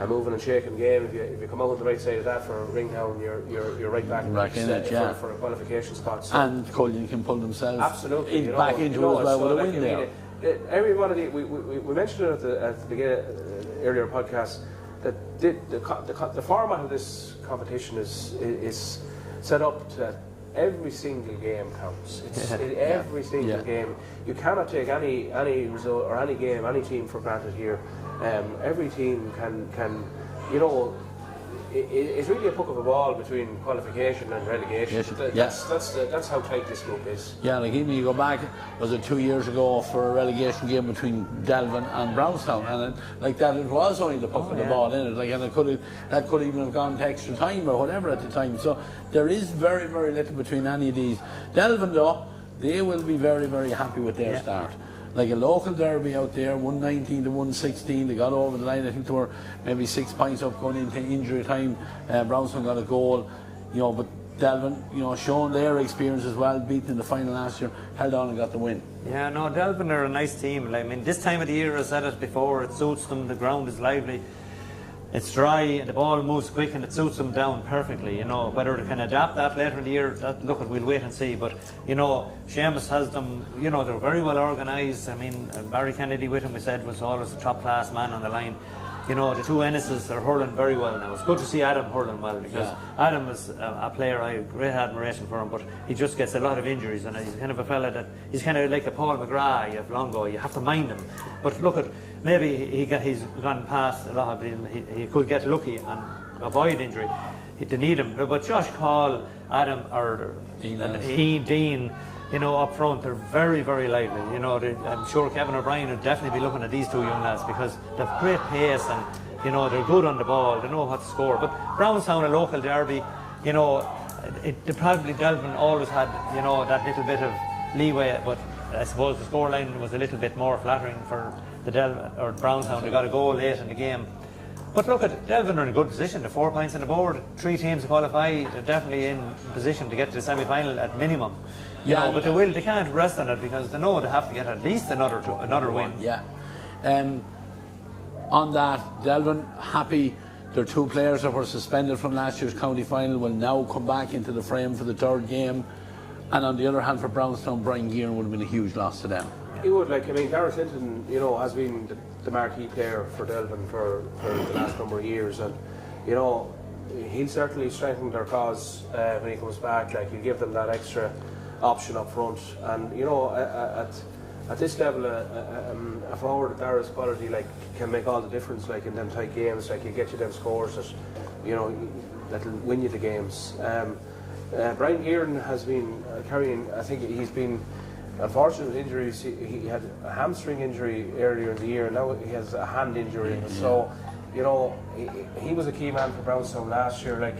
[SPEAKER 2] moving and shaking game. If you come out on the right side of that for Ringtown, you're right back in it for a qualification spot. So.
[SPEAKER 1] And Cullen can pull themselves
[SPEAKER 2] back
[SPEAKER 1] into it as well with a win there.
[SPEAKER 2] Everybody, we mentioned it at the beginning earlier podcast, that the format of this competition is set up that every single game counts. Every single game. You cannot take any result or any game, any team for granted here. Every team can, you know, it's really a puck of a ball between qualification and relegation. That's how tight this group is. Yeah,
[SPEAKER 1] like even you go back, was it 2 years ago for a relegation game between Delvin and Brownstown, and like that, it was only the puck of the ball in it, like, and that could even have gone to extra time or whatever at the time. So there is very, very little between any of these. Delvin though, they will be very, very happy with their start. Like a local derby out there, 119 to 116, they got over the line. I think they were maybe 6 points up going into injury time. Brownstown got a goal, you know, but Delvin, you know, showing their experience as well, beaten in the final last year, held on and got the win.
[SPEAKER 3] Yeah, no, Delvin are a nice team. Like, I mean, this time of the year, I said it before, it suits them. The ground is lively, it's dry, and the ball moves quick, and it suits them down perfectly. You know, whether they can adapt that later in the year, we'll wait and see. But you know, Seamus has them. You know, they're very well organised. I mean, Barry Kennedy with him, we said, was always a top class man on the line. you know, the two Ennises are hurling very well now. It's good to see Adam hurling well, because Adam is a player I have great admiration for him, but he just gets a lot of injuries, and he's kind of a fella that he's kind of like a Paul McGrath of Longo. You have to mind him. But look at, maybe he's gone past a lot of him. He could get lucky and avoid injury. They need him. But Josh Call, Adam, or Dean, you know, up front, they're very, very lively. You know, I'm sure Kevin O'Brien would definitely be looking at these two young lads, because they've great pace and, you know, they're good on the ball, they know what to score. But Brownstown, a local derby, you know, they probably Delvin always had, you know, that little bit of leeway, but I suppose the scoreline was a little bit more flattering for the Brownstown. They got a goal late in the game. But look at Delvin are in a good position. They're 4 points on the board, 3 teams to qualify. They're definitely in position to get to the semi-final at minimum. You know, but they can't rest on it, because they know they have to get at least another win.
[SPEAKER 1] Yeah. On that, Delvin, happy their 2 players that were suspended from last year's county final will now come back into the frame for the 3rd game. And on the other hand, for Brownstown, Brian Gearan would have been a huge loss to them.
[SPEAKER 2] He would, like, I mean, Gareth Hinton, you know, has been the marquee player for Delvin for the last number of years, and, you know, he'll certainly strengthen their cause when he comes back. Like, he'll give them that extra option up front, and, you know, at this level, a forward of Dara's quality, like, can make all the difference, like, in them tight games. Like, he'll get you them scores that, you know, that'll win you the games. Brian Gearan has been carrying, I think he's been unfortunate with injuries. He had a hamstring injury earlier in the year, and now he has a hand injury. So, you know, he was a key man for Brownstown last year. Like,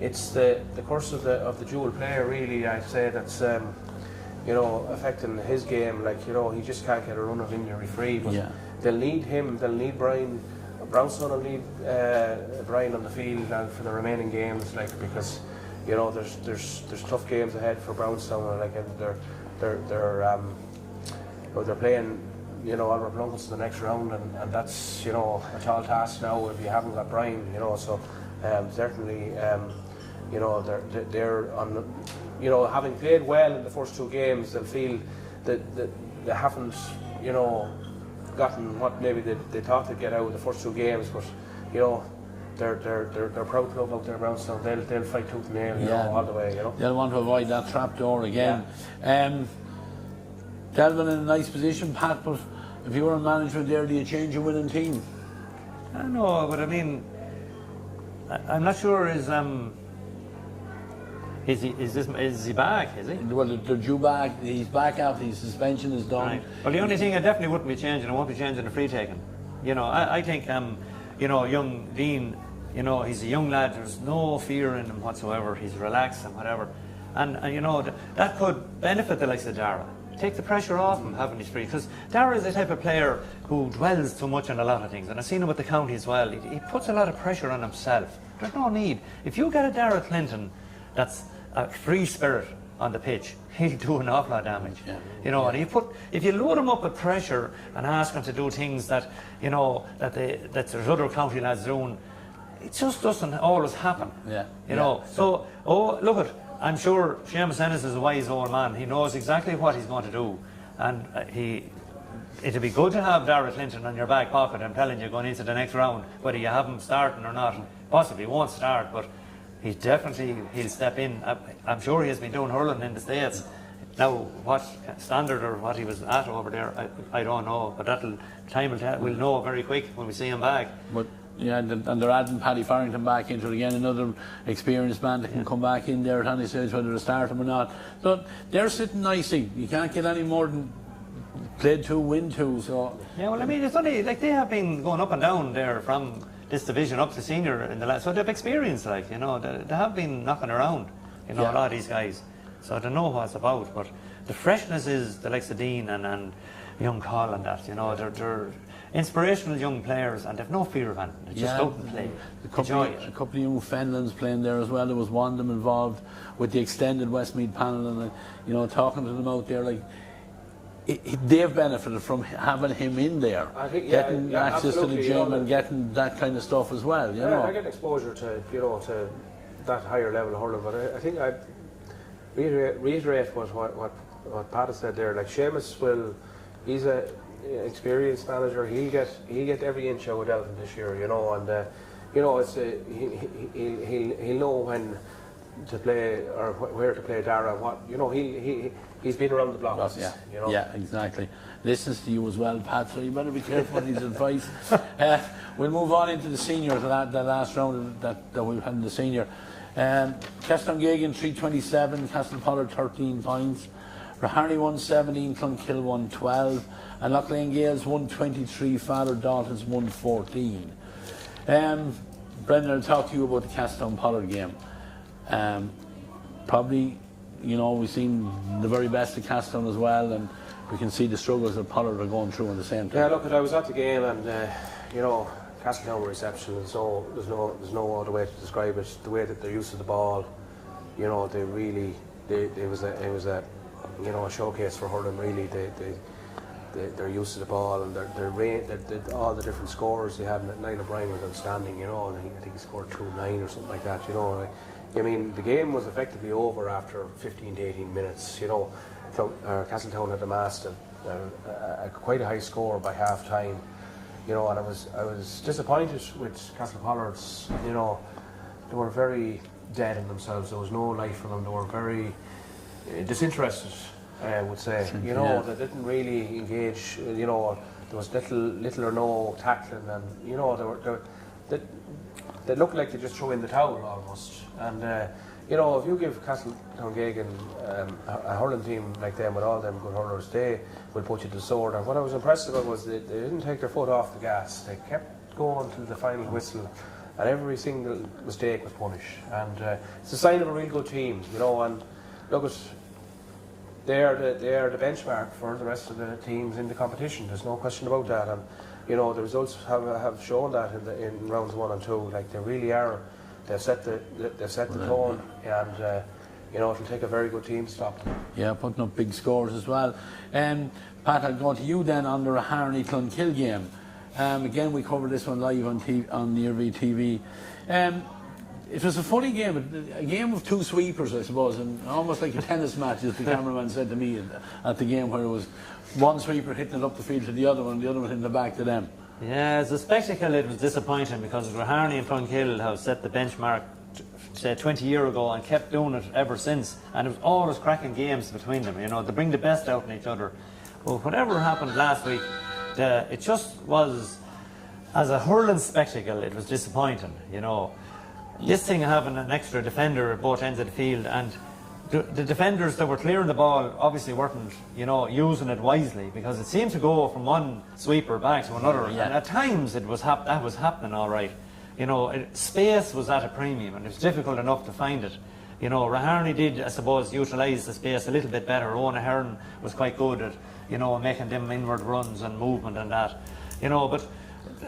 [SPEAKER 2] it's the curse of the dual player, really, I'd say, that's you know, affecting his game. Like, you know, he just can't get a run of injury free. But they'll need him. They'll need Brian. Brownstown will need Brian on the field and for the remaining games, like, because, you know, there's tough games ahead for Brownstown, like, and they're playing, you know, Albert Plunkets in the next round, and that's, you know, a tall task now if you haven't got Brian, you know. So certainly, you know, they're on, you know, having played well in the first 2 games, they'll feel that they haven't, you know, gotten what maybe they thought they'd get out of the first 2 games, but, you know, they're proud club out there, Brownstown. They'll fight tooth and nail, you know, all the way, you know.
[SPEAKER 1] They'll want to avoid that trapdoor again. Delvin in a nice position, Pat, but if you were in management there, do you change your winning team?
[SPEAKER 3] I don't know, but I mean, I'm not sure is he back, is he?
[SPEAKER 1] Well, they're due back. He's back after his suspension is done.
[SPEAKER 3] Right. Well, the only thing I definitely wouldn't be changing, I won't be changing the free taking. You know, I think you know, young Dean, you know, he's a young lad. There's no fear in him whatsoever. He's relaxed and whatever, and you know, that could benefit the likes of Dara. Take the pressure off him having his free, because Dara is the type of player who dwells too much on a lot of things, and I've seen him with the county as well. He puts a lot of pressure on himself. There's no need. If you get a Dara Clinton that's a free spirit on the pitch, he'll do an awful lot of damage. You know, and if you load him up with pressure and ask him to do things that, you know, that there's other county lads doing, it just doesn't always happen. You know. So, look at, I'm sure Seamus Ennis is a wise old man. He knows exactly what he's going to do, and it'd be good to have Dara Clinton on your back pocket. I'm telling you, going into the next round, whether you have him starting or not, possibly won't start, but he'll step in. I'm sure he has been doing hurling in the States. Now, what standard or what he was at over there, I don't know, but time will tell. We'll know very quick when we see him back.
[SPEAKER 1] But yeah, and they're adding Paddy Farrington back into it again, another experienced man that can come back in there at any stage, whether to start him or not. So they're sitting nicely. You can't get any more than played 2, win 2. So
[SPEAKER 3] yeah, well, I mean, it's only like they have been going up and down there from this division up to senior in the last, so they've experience, like, you know, they have been knocking around, you know, a lot of these guys, so they know what it's about. But the freshness is the likes of Dean and young Call and that, you know, they're inspirational young players, and they've no fear of anything. They just go out and play.
[SPEAKER 1] A couple of young Fenlands playing there as well. There was one of them involved with the extended Westmeath panel, and you know, talking to them out there, like, they've benefited from having him in there,
[SPEAKER 2] I think,
[SPEAKER 1] getting access to the gym and getting that kind of stuff as well. You know,
[SPEAKER 2] I get exposure to, you know, to that higher level of hurling, but I think I reiterate what Pat has said there. Like, Seamus experienced manager. He'll get every inch out of Delvin this year, you know, and it's he'll know when to play or where to play Dara. What, you know, he's been around the block.
[SPEAKER 1] Yeah,
[SPEAKER 2] you know.
[SPEAKER 1] yeah, exactly. Listens to you as well, Pat. So you better be careful with his advice. We'll move on into the senior, the last round that we've had in the senior. Castlegagan 327, Castlepollard 13 points. Raharney 117, Clonkill 112, and Loughlane Gales 123, Father Dalton's 114. Brendan, I'll talk to you about the Castlepollard game. Probably, you know, we've seen the very best of Castleton as well, and we can see the struggles that Pollard are going through in the same time.
[SPEAKER 2] Yeah, look, I was at the game, and you know, Castletown reception. There's no other way to describe it. The way that they're used to the ball, you know, it was a you know, a showcase for hurling. Really, they're used to the ball, and all the different scores they had. Niall O'Brien was outstanding, you know, and I think he scored 2-9 or something like that, you know. I mean, the game was effectively over after 15 to 18 minutes, you know. Castletown had amassed quite a high score by half time, you know, and I was disappointed with Castlepollard's. You know, they were very dead in themselves. There was no life for them. They were very disinterested, I would say. You know, they didn't really engage. You know, there was little or no tackling, and you know, they looked like they just threw in the towel almost. And you know, if you give Castlegagan a hurling team like them with all them good hurlers, they will put you to the sword. And what I was impressed about was they didn't take their foot off the gas. They kept going to the final whistle, and every single mistake was punished. And it's a sign of a real good team, you know. And look, they are the benchmark for the rest of the teams in the competition. There's no question about that. And you know, the results have shown that in rounds 1 and 2. Like, they really are. They've set the tone, and you know, it'll take a very good team to stop them.
[SPEAKER 1] Yeah, putting up big scores as well. Pat, I'll go to you then on the Raharney Clonkill game. Again, we covered this one live on Iarmhi TV. It was a funny game, a game of two sweepers, I suppose, and almost like a tennis match, as the cameraman said to me at the game, where it was one sweeper hitting it up the field to the other one, and the other one hitting the back to them.
[SPEAKER 3] Yeah, as a spectacle, it was disappointing, because Raharney and Clonkill have set the benchmark, say, 20 years ago, and kept doing it ever since. And it was always cracking games between them. You know, they bring the best out in each other. Well, whatever happened last week, it just was, as a hurling spectacle, it was disappointing. You know, this thing having an extra defender at both ends of the field, and the defenders that were clearing the ball obviously weren't, you know, using it wisely, because it seemed to go from one sweeper back to another, and at times that was happening all right. You know, space was at a premium, and it was difficult enough to find it. You know, Raharney did, I suppose, utilise the space a little bit better. Owen Ahern was quite good at, you know, making them inward runs and movement and that. You know, but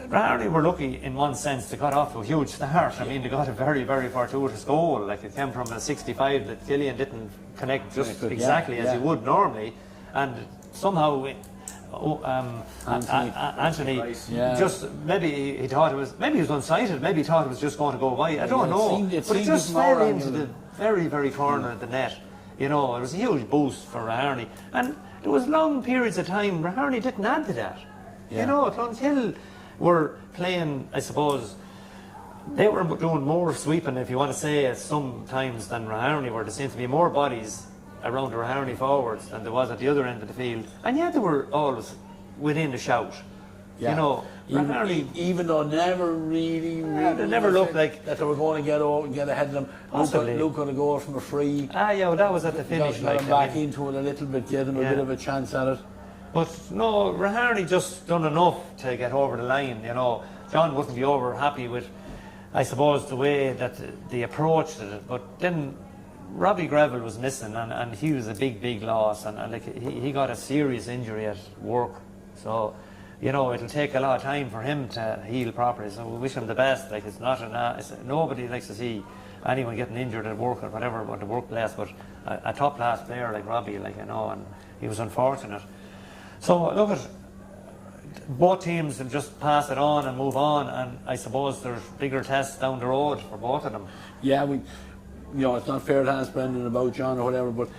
[SPEAKER 3] Raharney were lucky in one sense. They got off to a huge start. I mean, they got a very, very fortuitous goal. Like, it came from a 65 that Killian didn't connect just exactly as he would normally, and somehow Anthony just, maybe he thought maybe he was unsighted. Maybe he thought it was just going to go wide. I don't know, but it just fell into the very, very corner of the net. You know, it was a huge boost for Raharney, and there was long periods of time Raharney didn't add to that. You know, Clonkill were playing, I suppose, they were doing more sweeping, if you want to say it, sometimes than Raharney were. There seemed to be more bodies around the Raharney forwards than there was at the other end of the field, and yet they were always within the shout. You know,
[SPEAKER 1] even though never really
[SPEAKER 3] they never looked like
[SPEAKER 1] that they were going to get ahead of them. Luke going to go from a free.
[SPEAKER 3] Well, that was at the finish.
[SPEAKER 1] Got him back into it a little bit, give them a bit of a chance at it.
[SPEAKER 3] But no, Raharney just done enough to get over the line. You know, John wouldn't be over happy with, I suppose, the way that they approached it. But then Robbie Greville was missing, and he was a big loss, and like, he got a serious injury at work. So, you know, it'll take a lot of time for him to heal properly. So we wish him the best. Like, nobody likes to see anyone getting injured at work or whatever, at the workplace. But a top class player like Robbie, like, you know, and he was unfortunate. So look at both teams and just pass it on and move on, and I suppose there's bigger tests down the road for both of them.
[SPEAKER 1] Yeah, you know, it's not fair to ask Brendan about John or whatever, but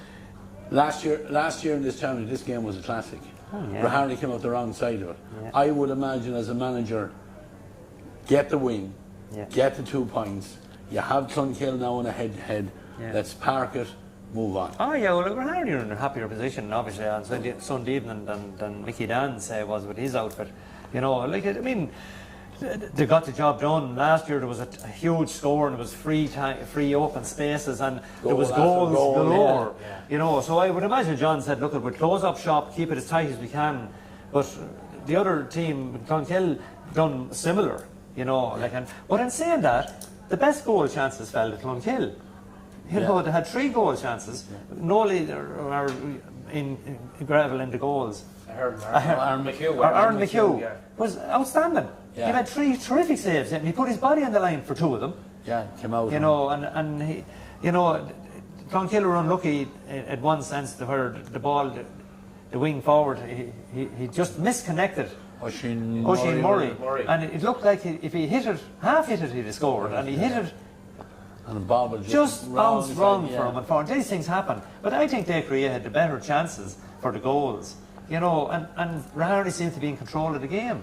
[SPEAKER 1] last year in this town, this game was a classic. Rahari came out the wrong side of it.
[SPEAKER 3] Yeah.
[SPEAKER 1] I would imagine as a manager, get the win,
[SPEAKER 3] Yeah.
[SPEAKER 1] get the 2 points. You have Clonkill now in a head-to-head.
[SPEAKER 3] Yeah.
[SPEAKER 1] Let's park it, move on.
[SPEAKER 3] Oh yeah, well, Rahari are in a happier position, obviously, on Sunday evening than Mickey Dan's was with his outfit. You know, like, I mean, they got the job done. Last year there was a huge score and there was free open spaces and there was goals galore.
[SPEAKER 1] Yeah.
[SPEAKER 3] You know, so I would imagine John said, look, we'll close up shop, keep it as tight as we can. But the other team, Clonkill, done similar. You know, like, but in saying that, the best goal chances fell to Clonkill. You know, they had 3 goal chances. Nolly are in gravel in the goals.
[SPEAKER 2] Aaron
[SPEAKER 3] McHugh was outstanding.
[SPEAKER 1] Yeah.
[SPEAKER 3] He had 3 terrific saves and he put his body on the line for 2 of them.
[SPEAKER 1] Yeah, came out.
[SPEAKER 3] You know, and he, you know, Clonkill were unlucky at one sense to where the ball, the wing forward, he just misconnected.
[SPEAKER 1] Oisin
[SPEAKER 3] Murray. And it looked like if he hit it, half hit it, he'd have scored. And he hit it,
[SPEAKER 1] and Bob
[SPEAKER 3] just bounced wrong
[SPEAKER 1] yeah.
[SPEAKER 3] for him. And these things happen. But I think they created the better chances for the goals. You know, and Rahari seemed to be in control of the game.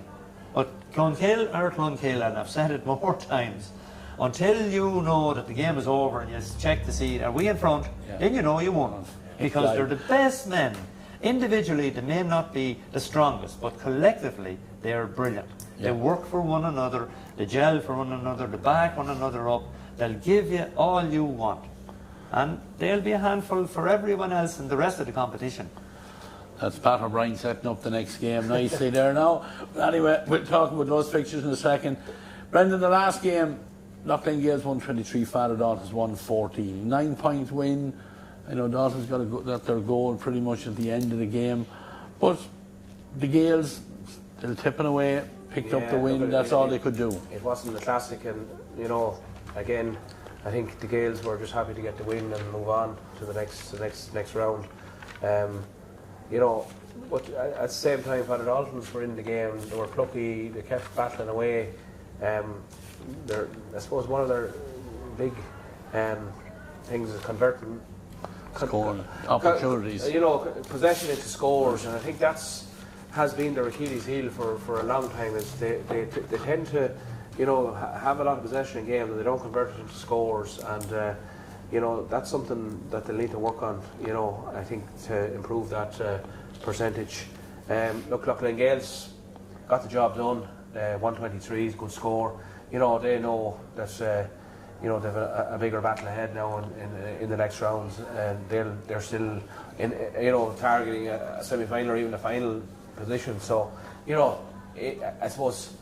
[SPEAKER 3] But Clonkill are Clonkill, and I've said it more times. Until you know that the game is over and you check to see, are we in front, then you know you won. Because they're the best men. Individually, they may not be the strongest, but collectively, they are brilliant. They work for one another, they gel for one another, they back one another up. They'll give you all you want. And they'll be a handful for everyone else in the rest of the competition.
[SPEAKER 1] That's Pat O'Brien setting up the next game nicely there now. Anyway, we'll talk about those fixtures in a second. Brendan, the last game, Loughlin Gales 123, Father Dalton's 114. 9-point win. I know Dalton's got their goal pretty much at the end of the game. But the Gales, still tipping away, picked up the win. That's all they could do.
[SPEAKER 2] It wasn't the classic, and, you know, again, I think the Gales were just happy to get the win and move on to the next round. You know, but at the same time, Father Daltons were in the game. They were plucky. They kept battling away. I suppose one of their big things is converting
[SPEAKER 1] opportunities.
[SPEAKER 2] You know, possession into scores, and I think has been their Achilles heel for a long time. Is they tend to, you know, have a lot of possession in games and they don't convert it into scores, and you know, that's something that they'll need to work on, you know, I think, to improve that percentage. Look, Loughlin Gales got the job done. 123 is a good score. You know, they know that you know, they have a bigger battle ahead now in the next rounds, and they're still in, you know, targeting a semi-final or even a final position. So, you know, I suppose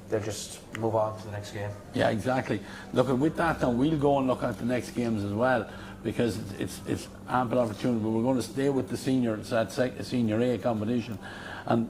[SPEAKER 2] they'll just move on to the next game.
[SPEAKER 1] Yeah, exactly. Look, and with that now, we'll go and look at the next games as well, because it's ample opportunity. But we're going to stay with the senior A competition, and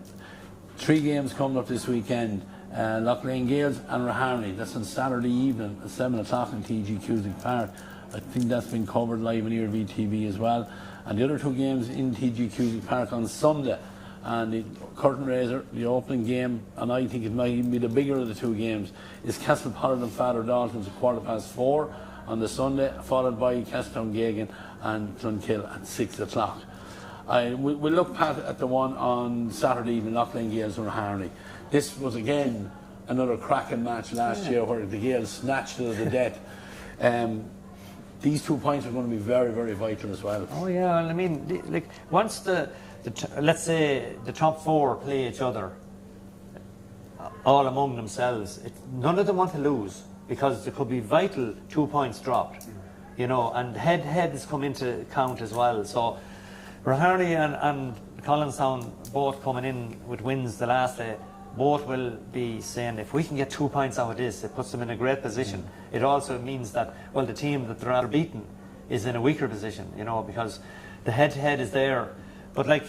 [SPEAKER 1] 3 games coming up this weekend. Loughlin Gales and Rahari. That's on Saturday evening at 7 o'clock in TG Cusick Park. I think that's been covered live on Iarmhi TV as well. And the other 2 games in TG Cusick Park on Sunday. And the curtain raiser, the opening game, and I think it might even be the bigger of the 2 games, is Castlepollard and Father Dalton's at 4:15 on the Sunday, followed by Castleton Gagan and Clonkill at 6 o'clock. We'll look, Pat, at the one on Saturday evening, Loughlin Gales and Hurling. This was again another cracking match last year where the Gales snatched it to the death. These 2 points are going to be very, very vital as well.
[SPEAKER 3] Oh yeah, I mean, like, once let's say the top 4 play each other, all among themselves, none of them want to lose, because there could be vital 2 points dropped, you know, and heads come into count as well. So Rahari and Collinstown both coming in with wins the last day, both will be saying, if we can get 2 points out of this, it puts them in a great position. It also means that, well, the team that they're beaten is in a weaker position, you know, because the head-to-head is there. But, like,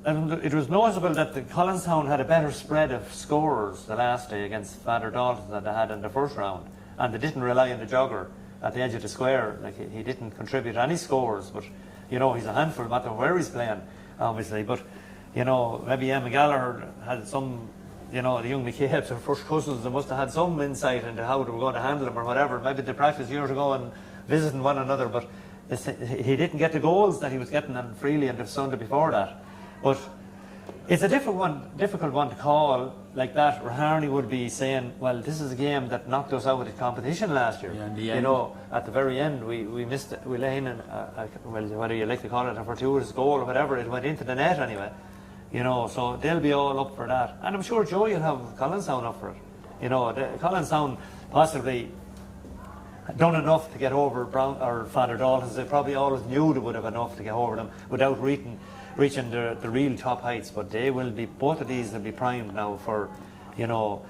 [SPEAKER 3] and it was noticeable that the Collinstown had a better spread of scorers the last day against Father Dalton than they had in the first round, and they didn't rely on the jogger at the edge of the square. Like, he didn't contribute any scores, but, you know, he's a handful no matter where he's playing, obviously. But, you know, maybe Emma Gallagher had some, you know, the young McCabe's, their first cousins, they must have had some insight into how they were going to handle them or whatever. Maybe they practiced years ago and visiting one another, but he didn't get the goals that he was getting them freely on the Sunday before that. But It's a difficult one to call like that. Hurling would be saying, well, this is a game that knocked us out of the competition last year.
[SPEAKER 1] Yeah, in the
[SPEAKER 3] you
[SPEAKER 1] end.
[SPEAKER 3] know, at the very end, we missed it. We lay in, well, whether you like to call it a fortuitous goal or whatever, it went into the net anyway. You know, so they'll be all up for that. And I'm sure Joey will have Collinstown up for it. You know, Collinstown possibly done enough to get over Browne or Father Dalton's. They probably always knew they would have enough to get over them without reaching the real top heights. But they will be, both of these will be primed now for, you know,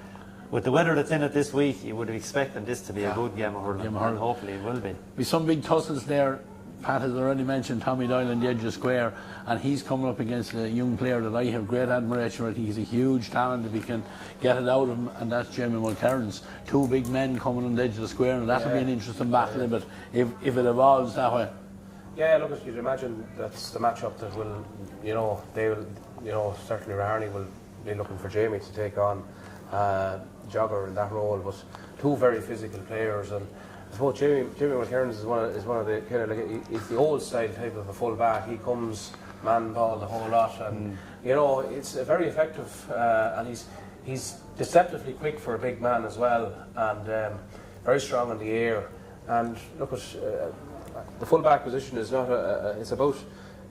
[SPEAKER 3] with the weather that's in it this week, you would have expected this to be a good game of hurling. And hopefully it will be.
[SPEAKER 1] With some big tussles there. Pat has already mentioned Tommy Doyle on the edge of the square, and he's coming up against a young player that I have great admiration for. I think he's a huge talent if he can get it out of him, and that's Jamie Mulcairns. Two big men coming on the edge of the square, and that'll be an interesting battle, but if it evolves that way.
[SPEAKER 2] Yeah, look, you'd imagine that's the matchup that will, you know, they will, you know, certainly Iarmhi will be looking for Jamie to take on Jogger in that role, but two very physical players. And I suppose Jamie McKernan is one of the kind of like, he's the old style type of a full back. He comes man ball the whole lot, and you know, it's very effective, and he's deceptively quick for a big man as well, and very strong in the air. And look at the full back position is not it's about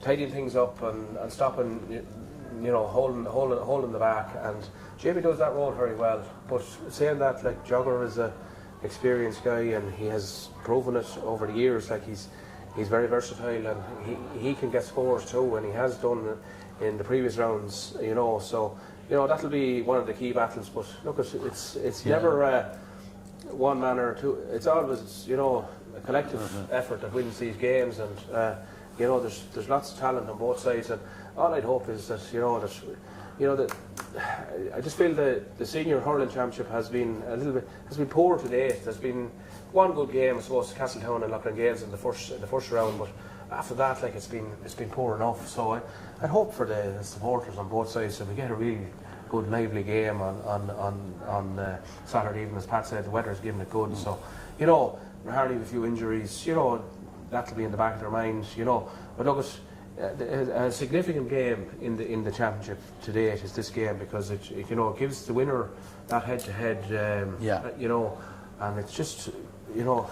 [SPEAKER 2] tidying things up and stopping, you know, holding the back, and Jamie does that role very well. But saying that, like, Jogger is a experienced guy, and he has proven it over the years. Like, he's very versatile, and he can get scores too, and he has done in the previous rounds, you know. So, you know, that'll be one of the key battles. But look, it's never one man or two. It's always, you know, a collective effort that wins these games, and you know, there's lots of talent on both sides, and all I'd hope is that, you know, that I just feel the senior hurling championship has been poor to date. There's been one good game, I suppose, Castletown and Loughlin Gales in the first round, but after that, like, it's been poor enough. So I'd hope for the supporters on both sides that we get a really good lively game on Saturday evening. As Pat said, the weather's giving it good. So, you know, we're hardly with a few injuries, you know, that'll be in the back of their minds, you know. But look, a significant game in the championship to date is this game, because it you know, it gives the winner that head-to-head, you know, and it's just, you know,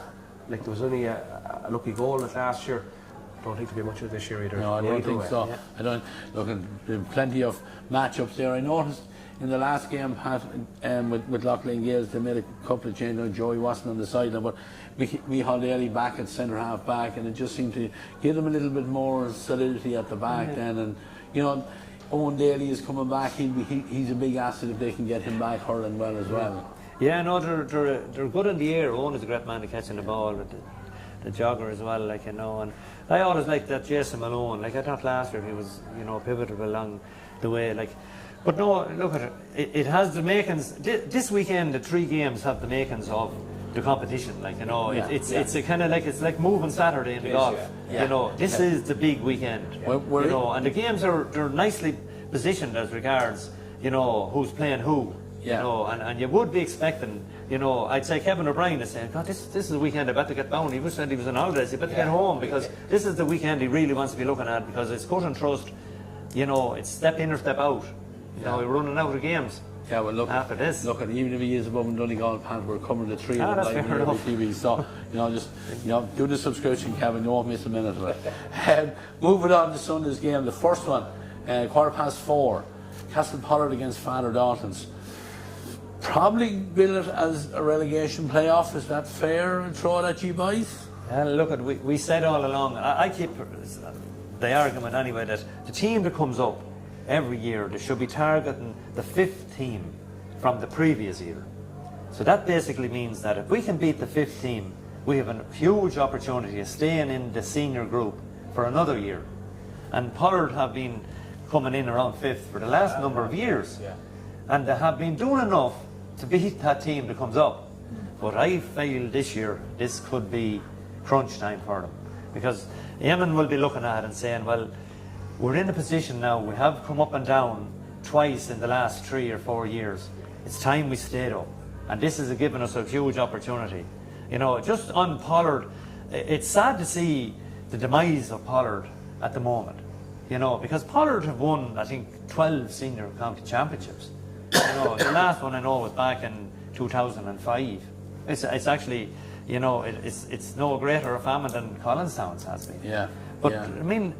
[SPEAKER 2] like, there was only a lucky goal in it last year. I don't think there'll be much of it this year either.
[SPEAKER 1] No, I don't think so. Yeah. I don't. Look, there's plenty of matchups there. I noticed in the last game, Pat, with Loughlin Gales, they made a couple of changes. Joey wasn't on the sideline, but we had Eddie back at centre half back, and it just seemed to give them a little bit more solidity at the back then. And you know, Owen Daly is coming back. He's a big asset if they can get him back hurling well as well. Yeah,
[SPEAKER 3] no, they're good in the air. Owen is a great man to catching the ball, with the jogger as well, like, you know. And I always liked that Jason Malone. Like, I thought last year he was, you know, pivotal along the way, like. But no, look at it. It has the makings. This weekend, the three games have the makings of the competition. Like, you know, it's a kind of like, it's like moving Saturday in golf. You know, this is the big weekend. You know, and the games they're nicely positioned as regards, you know, who's playing who. You know, and you would be expecting, you know, I'd say Kevin O'Brien is saying, God, this is the weekend I better get down. He said he was on holidays, he better get home, because this is the weekend he really wants to be looking at, because it's cut and trust. You know, it's step in or step out. You know, we're running out of games. Yeah, well, look, after this, look, even if he is above and Donegal, Pat, we're covering the three of them live on TV. So, you know, just, you know, do the subscription, Kevin. You won't miss a minute of it. Moving on to Sunday's game, the first one, 4:15, Castle Pollard against Father Dalton's. Probably bill it as a relegation playoff. Is that fair? And throw it at you boys. Look, we said all along. I keep the argument anyway that the team that comes up every year, they should be targeting the 5th team from the previous year. So that basically means that if we can beat the 5th team, we have a huge opportunity of staying in the senior group for another year. And Pollard have been coming in around 5th for the last number of years. And they have been doing enough to beat that team that comes up. But I feel this year, this could be crunch time for them. Because Eamon will be looking at it and saying, well, we're in a position now, we have come up and down twice in the last 3 or 4 years. It's time we stayed up. And this has given us a huge opportunity. You know, just on Pollard, it's sad to see the demise of Pollard at the moment. You know, because Pollard have won, I think, 12 senior county championships. You know, the last one I know was back in 2005. It's actually, you know, it's no greater a famine than Collinstown's has been.
[SPEAKER 1] Yeah.
[SPEAKER 3] But
[SPEAKER 1] yeah.
[SPEAKER 3] I mean,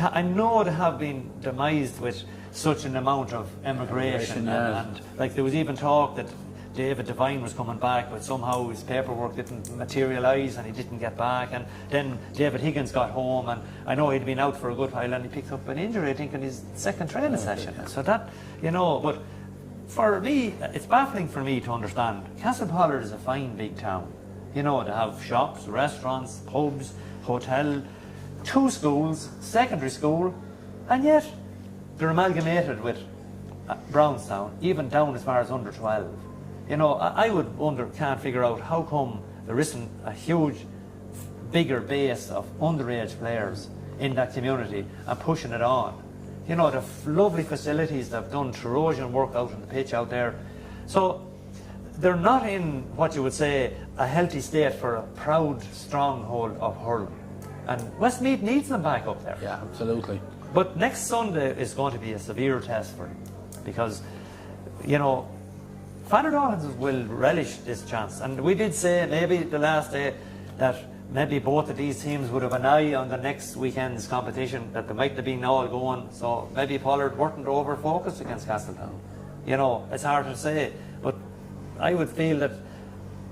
[SPEAKER 3] I know they have been demised with such an amount of emigration, and like there was even talk that David Devine was coming back, but somehow his paperwork didn't materialise and he didn't get back. And then David Higgins got home, and I know he'd been out for a good while, and he picked up an injury, I think, in his second training session. So that, you know, but for me, it's baffling for me to understand. Castlepollard is a fine big town. You know, they have shops, restaurants, pubs, hotel, 2 schools, secondary school, and yet they're amalgamated with Brownstown, even down as far as under 12. You know, I would wonder, can't figure out how come there isn't a huge, bigger base of underage players in that community and pushing it on. You know, the lovely facilities, they've done Trojans work out on the pitch out there. So they're not in what you would say a healthy state for a proud stronghold of hurling. And Westmeath needs them back up there.
[SPEAKER 1] Yeah, absolutely.
[SPEAKER 3] But next Sunday is going to be a severe test for them because, you know, Father Dawkins will relish this chance. And we did say maybe the last day that maybe both of these teams would have an eye on the next weekend's competition, that they might have been all going. So maybe Pollard weren't over focused against Castletown. You know, it's hard to say. But I would feel that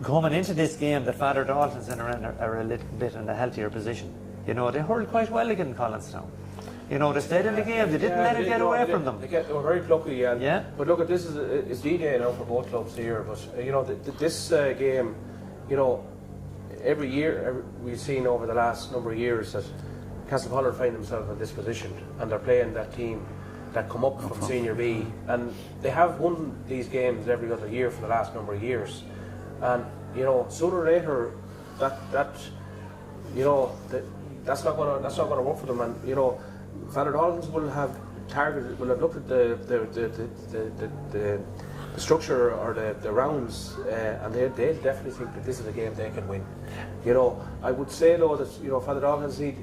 [SPEAKER 3] coming into this game that Father Dalton's are a little bit in a healthier position. You know, they hurled quite well against Collinstown. You know, they stayed in the game. They didn't let it get away from them.
[SPEAKER 2] They were very plucky. And, But look, this is D-Day now for both clubs here. But, you know, this game, you know, every year we've seen over the last number of years that Castlepollard find themselves in this position and they're playing that team that come up from Senior B. And they have won these games every other year for the last number of years. And, you know, sooner or later, that's not going to work for them. And, you know, Father Dalton's will have looked at the structure or the rounds, and they definitely think that this is a game they can win. You know, I would say though that, you know, Father Dalton's they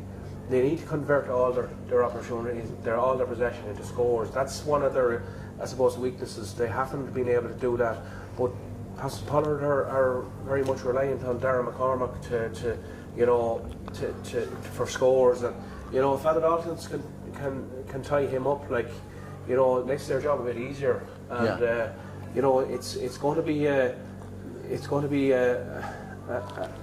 [SPEAKER 2] need to convert all their opportunities, all their possession into scores. That's one of their, I suppose, weaknesses. They haven't been able to do that. But Castlepollard are very much reliant on Darren McCormack for scores, and you know, Father Dalton's can tie him up, like, you know, it makes their job a bit easier, and you know, it's going to be a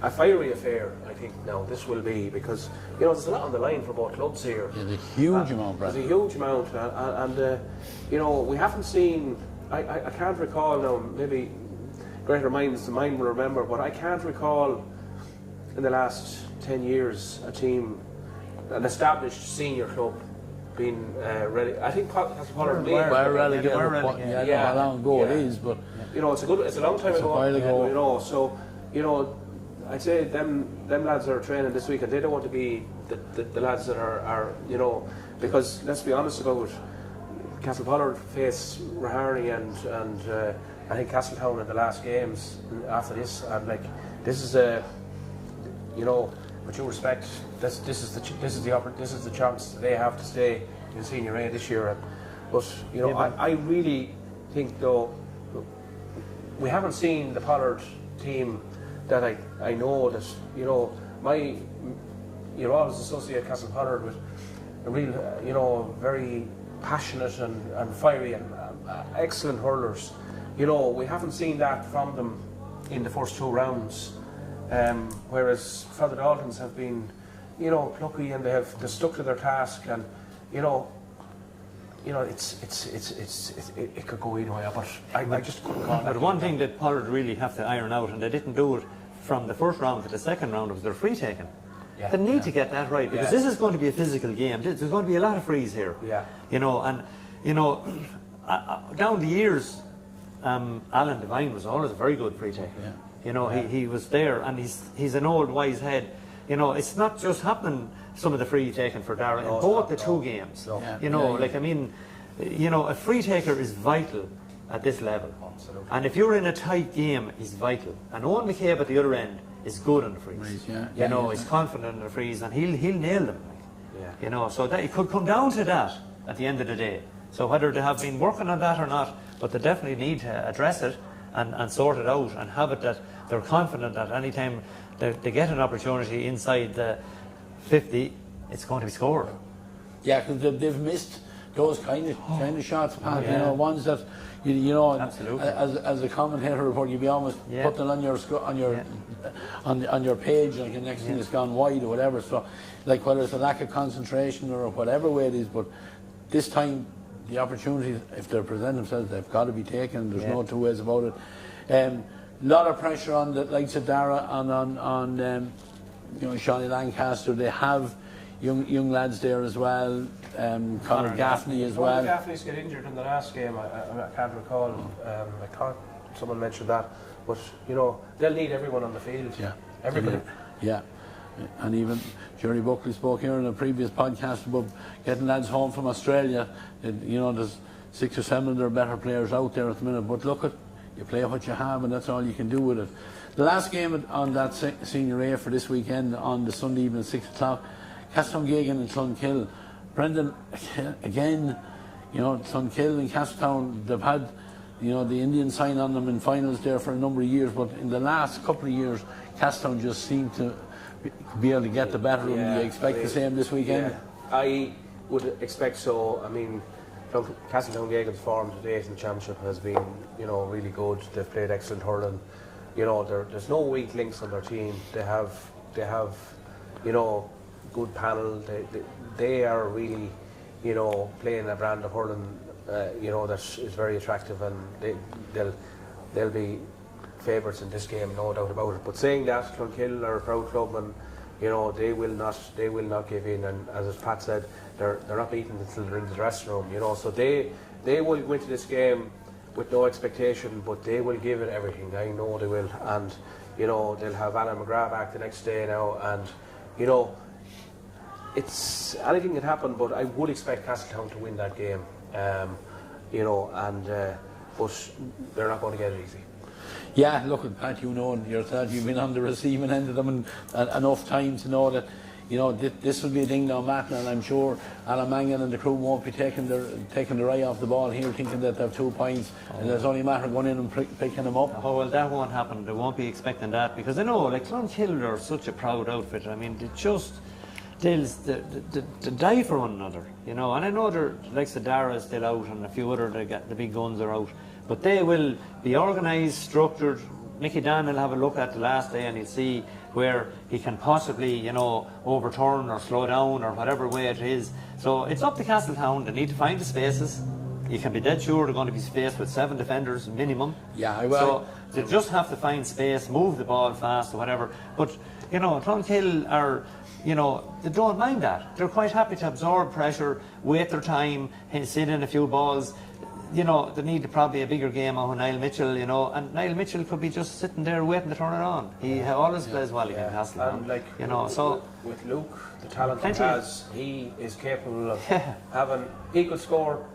[SPEAKER 2] fiery affair, I think. Now this will be, because, you know, there's a lot on the line for both clubs here.
[SPEAKER 1] Yeah, there's a huge amount, Brad.
[SPEAKER 2] There's a huge amount, and you know, we haven't seen. I can't recall now. Maybe greater minds than mine will remember, but I can't recall in the last 10 years an established senior club being ready. I think Castlepollard
[SPEAKER 1] were relegated. How long ago it is, but
[SPEAKER 2] you know, it's a long time ago.
[SPEAKER 1] A while ago.
[SPEAKER 2] You know, so you know, I'd say them lads that are training this week, and they don't want to be the lads that are you know, because let's be honest about it, Castlepollard face Iarmhi and I think Castletown in the last games after this, and like, this is a, you know, with due respect, this is the chance they have to stay in Senior A this year. But you know, I really think though, we haven't seen the Pollard team that I know that, you know, you always associate Castlepollard with a real, you know, very passionate and fiery and excellent hurlers. You know, we haven't seen that from them in the first 2 rounds. Whereas Father Dalton's have been, you know, plucky, and they've stuck to their task, and you know, it could go either way. But I just couldn't call that.
[SPEAKER 3] But one thing that Pollard really have to iron out, and they didn't do it from the first round to the second round, was their free taking.
[SPEAKER 2] Yeah,
[SPEAKER 3] they need to get that right, because this is going to be a physical game. There's going to be a lot of frees here.
[SPEAKER 2] Yeah.
[SPEAKER 3] You know, and you know, down the years, Alan Devine was always a very good free taker.
[SPEAKER 1] Yeah.
[SPEAKER 3] You know, he was there, and he's an old wise head. You know, it's not just happening, some of the free taking for Darren in both the 2 games.
[SPEAKER 2] No.
[SPEAKER 3] You know, like, I mean, you know, a free taker is vital at this level.
[SPEAKER 2] Absolutely.
[SPEAKER 3] And if you're in a tight game, he's vital. And Owen McCabe at the other end is good on the frees.
[SPEAKER 1] Yeah.
[SPEAKER 3] You know, he's confident on the frees, and he'll nail them. You know, so that it could come down to that at the end of the day. So whether they have been working on that or not, but they definitely need to address it and sort it out and have it that they're confident that any time they get an opportunity inside the 50, it's going to be scored.
[SPEAKER 1] Yeah, because they've missed those kind of shots, Pat. You know, ones that you know, as a commentator report, you'd be almost putting it on your page, like the next thing is gone wide or whatever. So, like whether it's a lack of concentration or whatever way it is, but this time the opportunities, if they present themselves, they've got to be taken. There's no two ways about it. Lot of pressure on the likes of Dara and on you know, Shawnee Lancaster. They have young lads there as well. Conor Gaffney as well.
[SPEAKER 2] Conor Gaffney's got injured in the last game. I can't recall. I thought someone mentioned that, but you know, they'll need everyone on the field.
[SPEAKER 1] Yeah,
[SPEAKER 2] everybody.
[SPEAKER 1] Yeah. And even Jerry Buckley spoke here in a previous podcast about getting lads home from Australia. You know, there's 6 or 7 of their better players out there at the minute, but look, you play what you have and that's all you can do with it. The last game on that Senior A for this weekend on the Sunday evening at 6 o'clock, Castletown and Clonkill. Brendan, again, you know, Clonkill and Castletown, they've had, you know, the Indian sign on them in finals there for a number of years, but in the last couple of years, Castletown just seemed to be able to get the better of them. Do you expect the same this weekend?
[SPEAKER 2] Yeah, I would expect so. I mean, Castletown Gagan's form to date in the championship has been, you know, really good. They've played excellent hurling. You know, there's no weak links on their team. They have, you know, good panel. They are really, you know, playing a brand of hurling, you know, that is very attractive, and they'll be favourites in this game, no doubt about it. But saying that, Clonkill are a proud club, and you know, they will not give in. And as Pat said, they're not beaten until they're in the dressing room. You know, so they will go into this game with no expectation, but they will give it everything. I know they will, and you know, they'll have Alan McGrath back the next day now, and you know, it's anything can happen. But I would expect Castletown to win that game. You know, and but they're not going to get it easy.
[SPEAKER 1] Yeah, look, Pat, you know yourself, you've been on the receiving end of them enough time to know that, you know, this will be a ding-dong matter, and I'm sure Alan Mangan and the crew won't be taking their eye off the ball here, thinking that they have 2 points, and there's only a matter of going in and picking them up.
[SPEAKER 3] Oh, well, that won't happen. They won't be expecting that, because they know, like, Clonkill are such a proud outfit. I mean, they die for one another, you know. And I know like Dara is still out, and a few other the big guns are out. But they will be organised, structured. Mickey Dan will have a look at the last day, and he'll see where he can possibly, you know, overturn or slow down or whatever way it is. So it's up to Castletown. They need to find the spaces. You can be dead sure they're going to be spaced with 7 defenders minimum.
[SPEAKER 1] Yeah, I will.
[SPEAKER 3] So they just have to find space, move the ball fast or whatever. But, you know, Clonkill are, you know, they don't mind that. They're quite happy to absorb pressure, wait their time, sit in a few balls. You know, they need probably a bigger game on Niall Mitchell, you know, and Niall Mitchell could be just sitting there waiting to turn it on. He always plays well in Castletown.
[SPEAKER 2] And like,
[SPEAKER 3] you know, so
[SPEAKER 2] with Luke, the talent he has, he is capable of having, he could score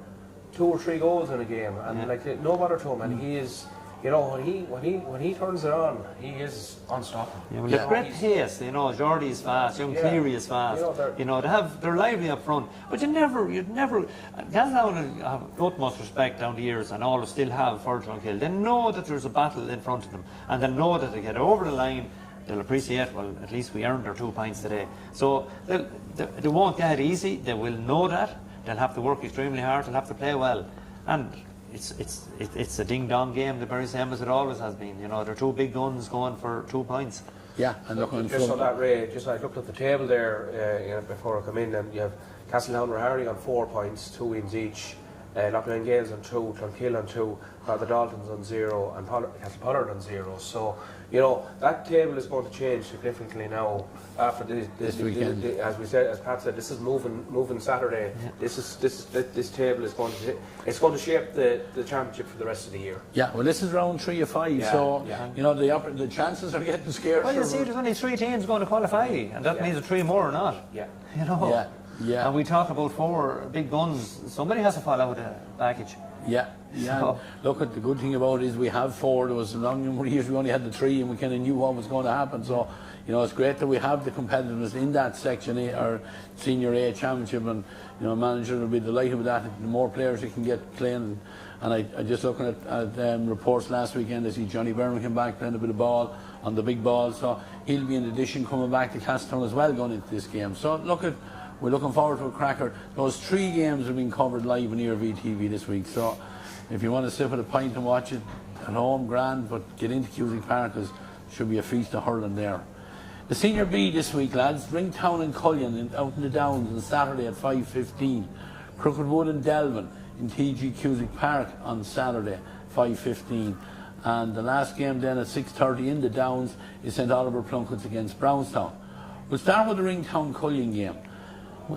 [SPEAKER 2] 2 or 3 goals in a game, and like no matter to him, and he is, you know, when he turns it on, he is unstoppable.
[SPEAKER 3] Yeah, well, great pace, you know. Geordie is fast, young Cleary is fast. You know, they're lively up front, but you'd never. Castletown have utmost respect down the years, and always still have for Clonkill. They know that there's a battle in front of them, and they know that they get over the line. They'll appreciate, well, at least we earned our 2 points today. So they won't get it easy. They will know that. They'll have to work extremely hard. They'll have to play well, and it's a ding-dong game, the very same as it always has been. You know, they're 2 big guns going for 2 points.
[SPEAKER 1] Yeah, and looking
[SPEAKER 2] just on that, Ray, just I looked at the table there, you know, before I come in, and you have Castletown Hurling on 4 points, 2 wins each. Loughlin Gales on 2, Clonkill on 2, the Daltons on 0, and Castle on 0. So, you know, that table is going to change significantly now after this weekend. As we said, as Pat said, this is moving Saturday. Yeah. This table is going to shape the championship for the rest of the year.
[SPEAKER 1] Yeah, well, this is round 3 of 5, so you know the chances are getting scarcer.
[SPEAKER 3] Well, you see, there's only 3 teams going to qualify, and that means 3 more or not.
[SPEAKER 2] Yeah,
[SPEAKER 3] you know.
[SPEAKER 1] Yeah. Yeah.
[SPEAKER 3] And we talk about 4 big guns. Somebody has to fall out of the package.
[SPEAKER 1] Yeah.
[SPEAKER 3] So-
[SPEAKER 1] Look, at the good thing about it is we have 4. There was a long number of years we only had the 3, and we kind of knew what was going to happen. So, it's great that we have the competitiveness in that Section A or Senior A Championship, and manager will be delighted with that. The more players you can get playing, and I just looking at reports last weekend, I see Johnny Berman came back playing a bit of ball on the big ball, so he'll be in addition coming back to Castleton as well going into this game. So we're looking forward to a cracker. Those 3 games have been covered live on Iarmhi TV this week, so if you want to sit with a pint and watch it at home, grand, but get into Cusick Park, because it should be a feast of hurling there. The Senior B this week, lads, Ringtown and Cullion out in the Downs on Saturday at 5:15. Crookedwood and Delvin in TG Cusick Park on Saturday, 5:15. And the last game then at 6:30 in the Downs is St Oliver Plunkett's against Brownstown. We'll start with the Ringtown Cullion game.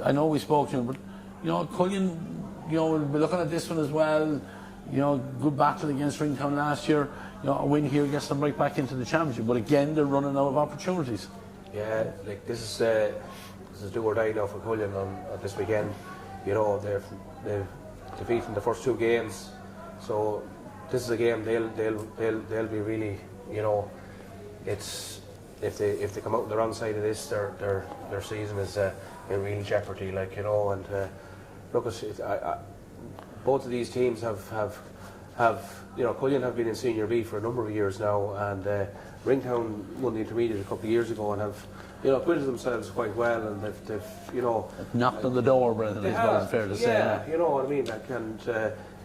[SPEAKER 1] I know we spoke to him, but Cullion, we'll be looking at this one as well. Good battle against Ringtown last year. A win here gets them right back into the championship. But again, they're running out of opportunities.
[SPEAKER 2] Yeah, like this is do or die now for Cullion on this weekend. They've defeated the first 2 games, so this is a game they'll be really, it's if they come out on the wrong side of this, their season is in real jeopardy. And look, both of these teams have Cullion have been in Senior B for a number of years now, and Ringtown won the intermediate a couple of years ago and have acquitted themselves quite well, and they've
[SPEAKER 1] knocked on the door, Brendan, is what it's fair to say.
[SPEAKER 2] Yeah, you know what I mean. And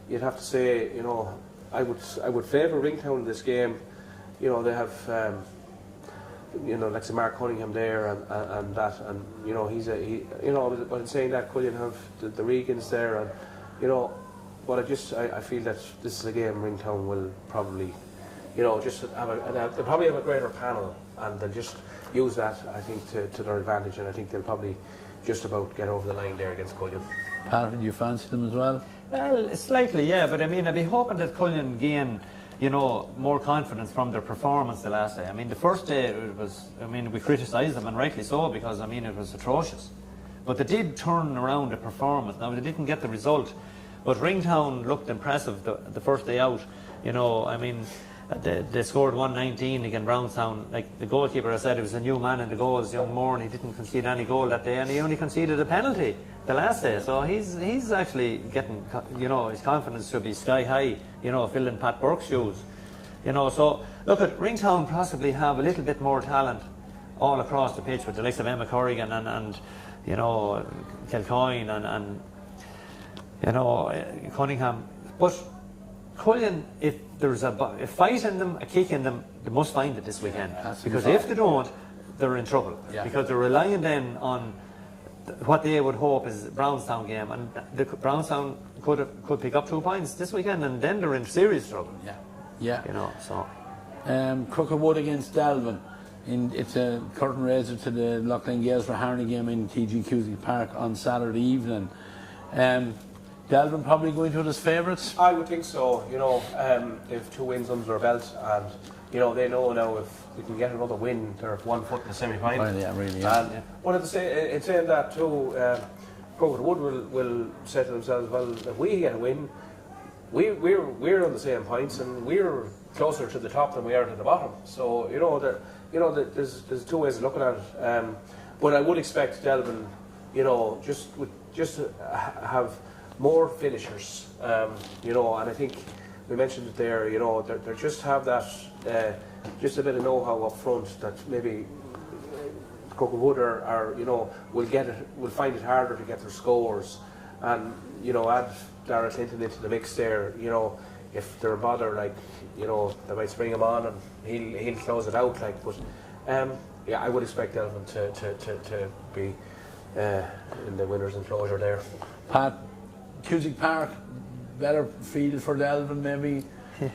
[SPEAKER 2] you'd have to say, I would favour Ringtown in this game. They have like say Mark Cunningham there and that, and but in saying that, Cullion have the Regans there, and but I feel that this is a game Ringtown will probably just they'll probably have a greater panel, and they'll just use that, I think, to their advantage, and I think they'll probably just about get over the line there against Cullion.
[SPEAKER 1] Pat, do you fancy them as well?
[SPEAKER 3] Well, slightly, yeah, but I mean, I'd be hoping that Cullion gain more confidence from their performance the last day. I mean, the first day we criticised them, and rightly so, because it was atrocious. But they did turn around the performance. Now, they didn't get the result, but Ringtown looked impressive the first day out. They scored 119 against Brownstown. Like the goalkeeper, I said, it was a new man in the goals, young Moore, and he didn't concede any goal that day, and he only conceded a penalty the last day. So he's actually getting, his confidence should be sky high, filling Pat Burke's shoes. So look, at Ringtown possibly have a little bit more talent all across the pitch with the likes of Emma Corrigan and Kilcoyne and Cunningham. But Cullion, if there's a fight in them, a kick in them, they must find it this weekend. Because if they don't, they're in trouble. Yeah. Because they're relying then on what they would hope is the Brownstown game, and the Brownstown could pick up 2 points this weekend, and then they're in serious trouble.
[SPEAKER 1] Yeah.
[SPEAKER 3] So.
[SPEAKER 1] Crookedwood against Delvin. It's a curtain raiser to the Loughlin Gales for Harney game in TG Cusick Park on Saturday evening. Delvin probably going to it as favourites?
[SPEAKER 2] I would think so. They've 2 wins under their belt, and they know now if they can get another win, they're 1 foot in the semi-final.
[SPEAKER 1] Well, yeah, really. Yeah.
[SPEAKER 2] But in saying that too, Crookedwood will say to themselves, well, if we get a win, we're on the same points, and we're closer to the top than we are to the bottom. So there's 2 ways of looking at it. But I would expect Delvin, just to have more finishers, and I think we mentioned it there. They just have that, just a bit of know-how up front that maybe Crookedwood will find it harder to get their scores, and add Dara Clinton into the mix there. If they're bothered, they might spring him on and he'll close it out. But I would expect Delvin to be in the winners' enclosure there.
[SPEAKER 1] Pat, Cusick Park, better field for Delvin maybe.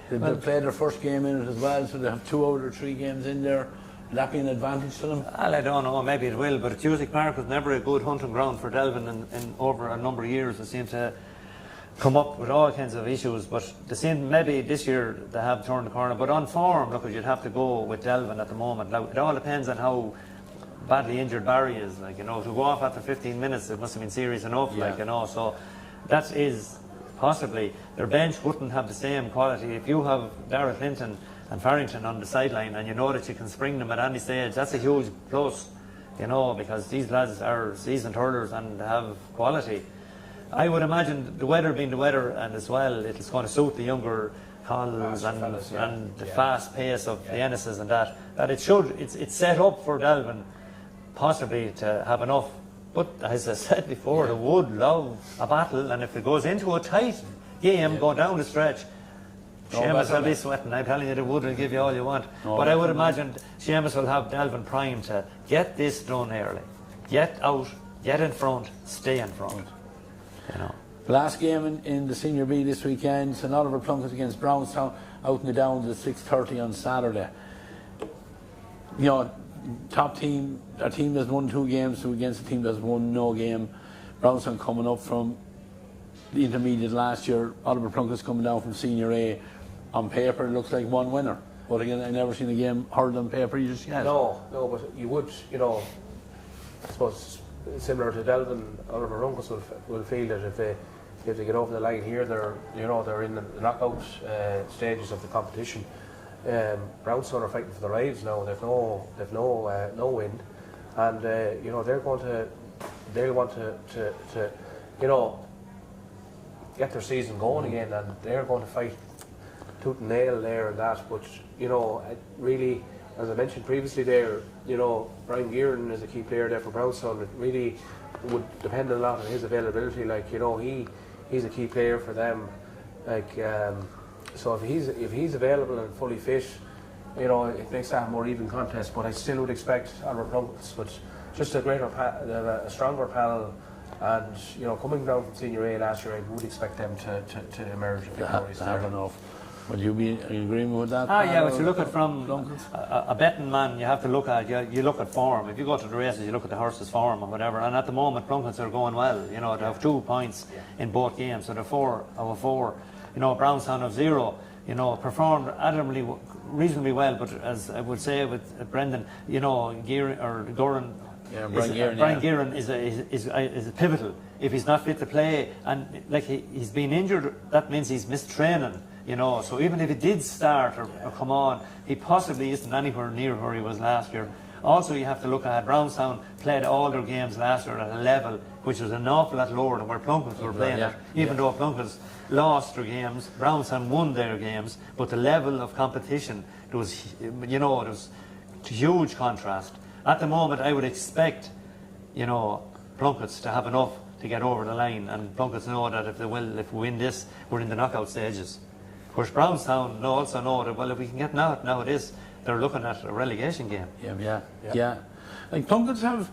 [SPEAKER 1] They played their first game in it as well, so they have 2 out of their 3 games in there. Will that be an advantage to them?
[SPEAKER 3] Well, I don't know, maybe it will, but Cusick Park was never a good hunting ground for Delvin, and over a number of years they seem to come up with all kinds of issues, but they seem maybe this year they have turned the corner. But on form, look, you'd have to go with Delvin at the moment. Now, it all depends on how badly injured Barry is. Like, you know, to go off after 15 minutes, it must have been serious enough. Like, you know, so that is possibly their bench wouldn't have the same quality. If you have Darragh Clinton and Farrington on the sideline, and you know that you can spring them at any stage, that's a huge plus. You know, because these lads are seasoned hurlers and have quality. I would imagine the weather being the weather, and as well, it's going to suit the younger Collins and the fast pace of the Ennises and that it's set up for Delvin possibly to have enough. But as I said before, they would love a battle, and if it goes into a tight game going down the stretch, Seamus will be sweating. I'm telling you, they would give you all you want. But I would imagine Seamus will have Delvin prime to get this done early. Get out, get in front, stay in front. You know.
[SPEAKER 1] Last game in the Senior B this weekend, St Oliver Plunkett against Brownstown, out in the Downs at 6:30 on Saturday. You know, top team, a team that's won 2 games so against a team that's won no game. Brownstown coming up from the intermediate last year. Oliver Plunkett's coming down from Senior A. On paper, it looks like one winner. But again, I've never seen a game hurled on paper just yet.
[SPEAKER 2] No, but you would, you know, I suppose similar to Delvin, Oliver Runkus will feel that if they get over the line here, they're in the knockout stages of the competition. Brownstown are fighting for their lives now. They've no wind, and you know, they'll want to you know, get their season going again, and they're going to fight tooth and nail there and that. But you know, really, as I mentioned previously there, you know, Brian Gearan is a key player there for Brownstown. It really would depend a lot on his availability. Like, you know, he's a key player for them. Like, so if he's available and fully fit, you know, it makes that a more even contest. But I still would expect Oliver Plunkett, but just a stronger panel. And you know, coming down from Senior A last year, I would expect them to emerge victorious.
[SPEAKER 1] I don't know. Would you be in agreement with that?
[SPEAKER 3] Yeah, but you look at from a betting man, you have to look at you look at form. If you go to the races, you look at the horse's form or whatever. And at the moment, Plunkets are going well. You know, they have 2 points in both games, so they're 4 out of 4. You know, Brownstown have 0. You know, performed admirably, reasonably well. But as I would say with Brendan, you know, Goran.
[SPEAKER 1] Yeah, Brian
[SPEAKER 3] Gearan is pivotal. If he's not fit to play, and like he's been injured, that means he's missed training. You know, so even if he did start or come on, he possibly isn't anywhere near where he was last year. Also, you have to look at Brownstown played all their games last year at a level which was an awful lot lower than where Plunkets were playing at. Even though Plunkets lost their games, Brownstown won their games, but the level of competition, there was a huge contrast. At the moment, I would expect, you know, Plunkets to have enough to get over the line, and Plunkets know that if we win this, we're in the knockout stages. Of course, Brownstown also know that, well, if we can get now it is, they're looking at a relegation game.
[SPEAKER 1] Yeah. Like Plunkets have,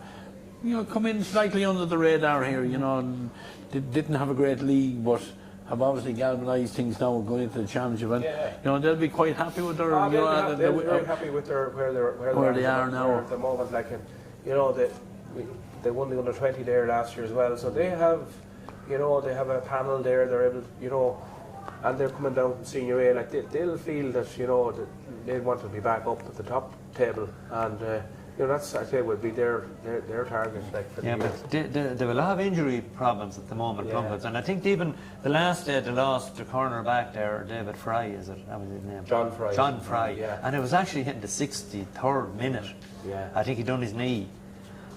[SPEAKER 1] you know, come in slightly under the radar here. You know, and didn't have a great league, but have obviously galvanised things now going into the championship. And you know, they'll be quite happy with their.
[SPEAKER 2] They're very happy with where they are now at the moment. Like, you know, they won the under-20 there last year as well. So they have, you know, they have a panel there. They're able, you know. And they're coming down from Senior A, like they'll feel that, you know, that they want to be back up at the top table, and you know, that's, I say, would be their target. Like, for
[SPEAKER 3] but they will have injury problems at the moment, Plunkets, and I think even the last day they lost the cornerback there, David Fry, is it? That was his name. John Fry, and it was actually hitting the 63rd minute. I think he done his knee.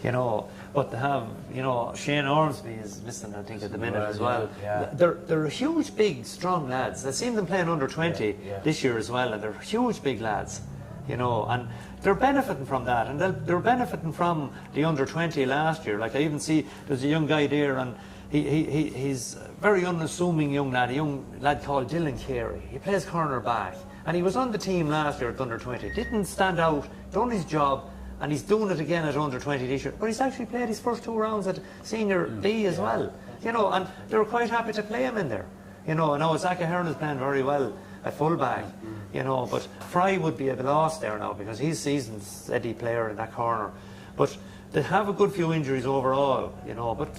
[SPEAKER 3] You know, but they have, you know, Shane Ormsby is missing, I think, at the minute as well. They're huge, big, strong lads. I've seen them playing under 20 this year as well, and they're huge, big lads, you know, and they're benefiting from that, and they're benefiting from the under 20 last year. Like, I even see there's a young guy there, and he's a very unassuming young lad called Dylan Carey. He plays cornerback, and he was on the team last year at under 20. Didn't stand out, done his job. And he's doing it again at under 20 this year. But he's actually played his first 2 rounds at Senior B as well. You know, and they were quite happy to play him in there. You know, I know Zach Ahern is playing very well at fullback. You know, but Fry would be a loss there now because he's seasoned, steady player in that corner. But they have a good few injuries overall. You know, but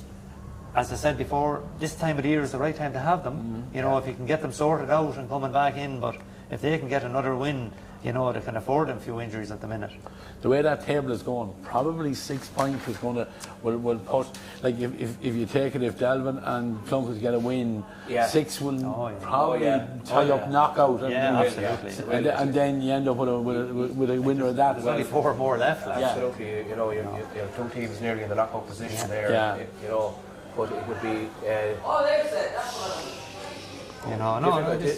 [SPEAKER 3] as I said before, this time of the year is the right time to have them. You know, if you can get them sorted out and coming back in. But if they can get another win, they can afford them a few injuries at the minute.
[SPEAKER 1] The way that table is going, probably 6 points is going to will push. Like if you take it, if Delvin and Clontarf get a win, 6 will probably tie up knockout.
[SPEAKER 3] Absolutely.
[SPEAKER 1] And then you end up with a winner of that.
[SPEAKER 3] There's only 4 more left.
[SPEAKER 2] Absolutely. You have 2 teams nearly in the knockout position there. But it would be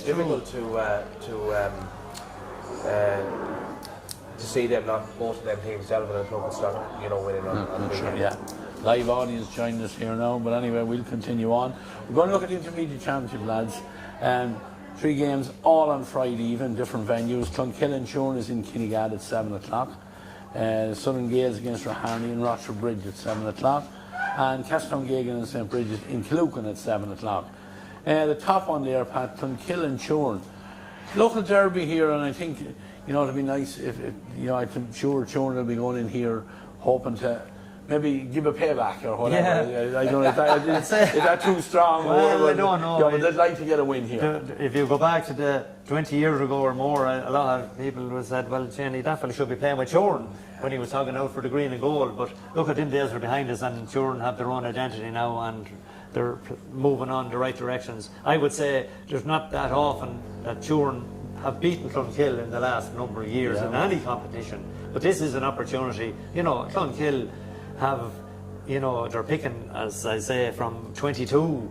[SPEAKER 2] difficult to see them not both of them teams, Delvin and Clontarf, start winning on the weekend.
[SPEAKER 1] Yeah. Live audience joining us here now, but anyway, we'll continue on. We're going to look at the intermediate championship, lads. 3 games, all on Friday even, different venues. Clonkill is in Kinnegad at 7 o'clock. Southern Gales against Rahani and Rochford Bridge at 7 o'clock. And Castletowngeoghegan and St. Bridget in Killucan at 7 o'clock. The top one there, Pat, Clonkill. Local derby here, and I think, it'd be nice if I'm sure Chorn will be going in here hoping to maybe give a payback or whatever. Yeah. I don't know, is that too strong?
[SPEAKER 3] Well, I don't know.
[SPEAKER 1] Yeah, but they'd like to get a win here.
[SPEAKER 3] If you go back to the 20 years ago or more, a lot of people said, well, Jenny, that fella should be playing with Chorn when he was talking out for the green and gold. But look, at them days are behind us, and Chorn have their own identity now, and they're moving on the right directions. I would say there's not that often that Chorn have beaten Clonkill in the last number of years in any competition. But this is an opportunity. Clonkill have, they're picking, as I say, from 22,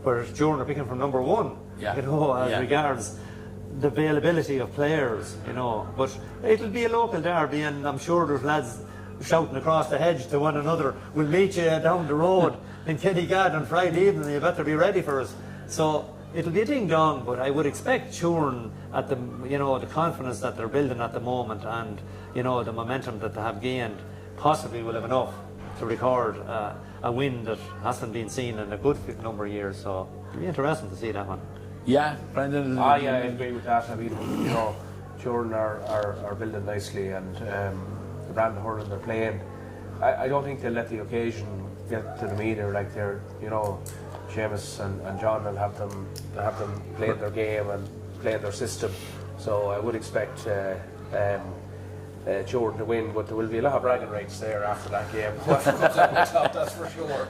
[SPEAKER 3] whereas Chorn are picking from number 1, as regards the availability of players, But it'll be a local derby, and I'm sure there's lads shouting across the hedge to one another, we'll meet you down the road in Kinnegad on Friday evening, you better be ready for us. So it'll be a ding-dong, but I would expect Chorn at the, the confidence that they're building at the moment, and, the momentum that they have gained, possibly will have enough to record a win that hasn't been seen in a good number of years. So it'll be interesting to see that one.
[SPEAKER 1] Yeah, Brendan.
[SPEAKER 2] I agree with that. I mean, Chorn are building nicely, and the brand of hurling they're playing, I don't think they'll let the occasion get to them either. Like they're, Seamus and John will have them playing their game and playing their system. So I would expect Jordan to win, but there will be a lot of bragging rights there after that game. That's for sure.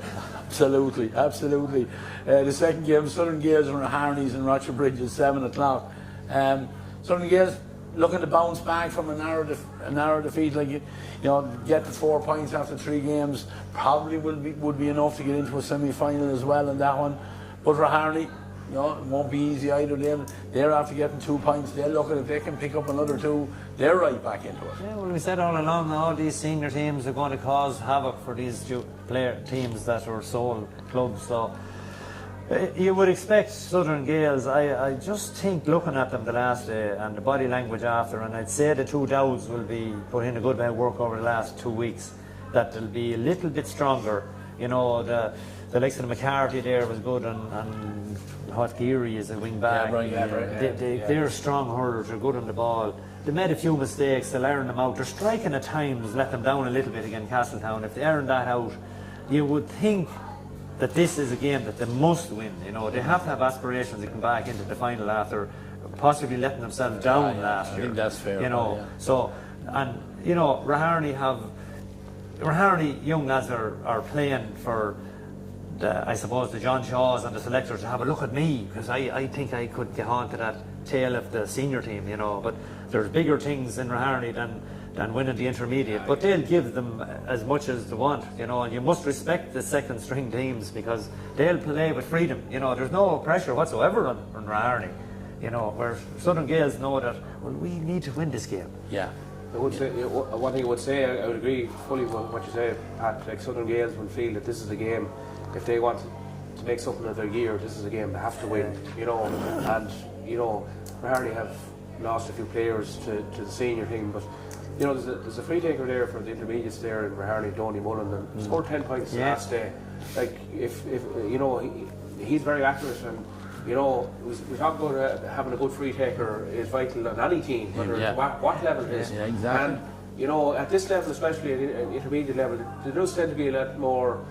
[SPEAKER 1] Absolutely. The second game, Southern Gales and Harneys and Rochford Bridge at 7 o'clock. Southern Gales looking to bounce back from a narrow defeat, get the 4 points after 3 games, probably would be enough to get into a semi-final as well in that one. But for Harney, it won't be easy either. They're after getting 2 points. They'll look at if they can pick up another 2, they're right back into it.
[SPEAKER 3] Yeah, well, we said all along, all these senior teams are going to cause havoc for these teams that are sole clubs. So you would expect Southern Gales. I just think, looking at them the last day and the body language after, and I'd say the 2 Dowds will be put in a good bit of work over the last 2 weeks, that they'll be a little bit stronger. The likes of the McCarthy there was good, and Hot Geary is a wing back. They're strong hurlers, they're good on the ball. They made a few mistakes, they'll iron them out. They're striking at times, let them down a little bit against Castletown. If they iron that out, you would think that this is a game that they must win. They have to have aspirations to come back into the final after possibly letting themselves down last year.
[SPEAKER 1] I think that's fair.
[SPEAKER 3] So, and Rahani young lads are playing for I suppose the John Shaws and the selectors to have a look at me, because I think I could get on to that tail of the senior team, but there's bigger things in Rahani than winning the intermediate, but they'll give them as much as they want, and you must respect the second string teams because they'll play with freedom. There's no pressure whatsoever on Rahani, where Southern Gales know that, well, we need to win this game.
[SPEAKER 1] Yeah.
[SPEAKER 2] I would say, one thing I would say, I would agree fully with what you say, Pat. Like Southern Gales will feel that this is a game, if they want to make something of their year, this is a game they have to win, and Rahani have lost a few players to the senior team, but there's a free taker there for the intermediates there in Rahani, Donny Mullen, and scored 10 points last day. Like if he's very accurate, and we talk about having a good free taker is vital on any team, whether what level it is.
[SPEAKER 1] Yeah, exactly.
[SPEAKER 2] And at this level, especially at intermediate level, there does tend to be a lot more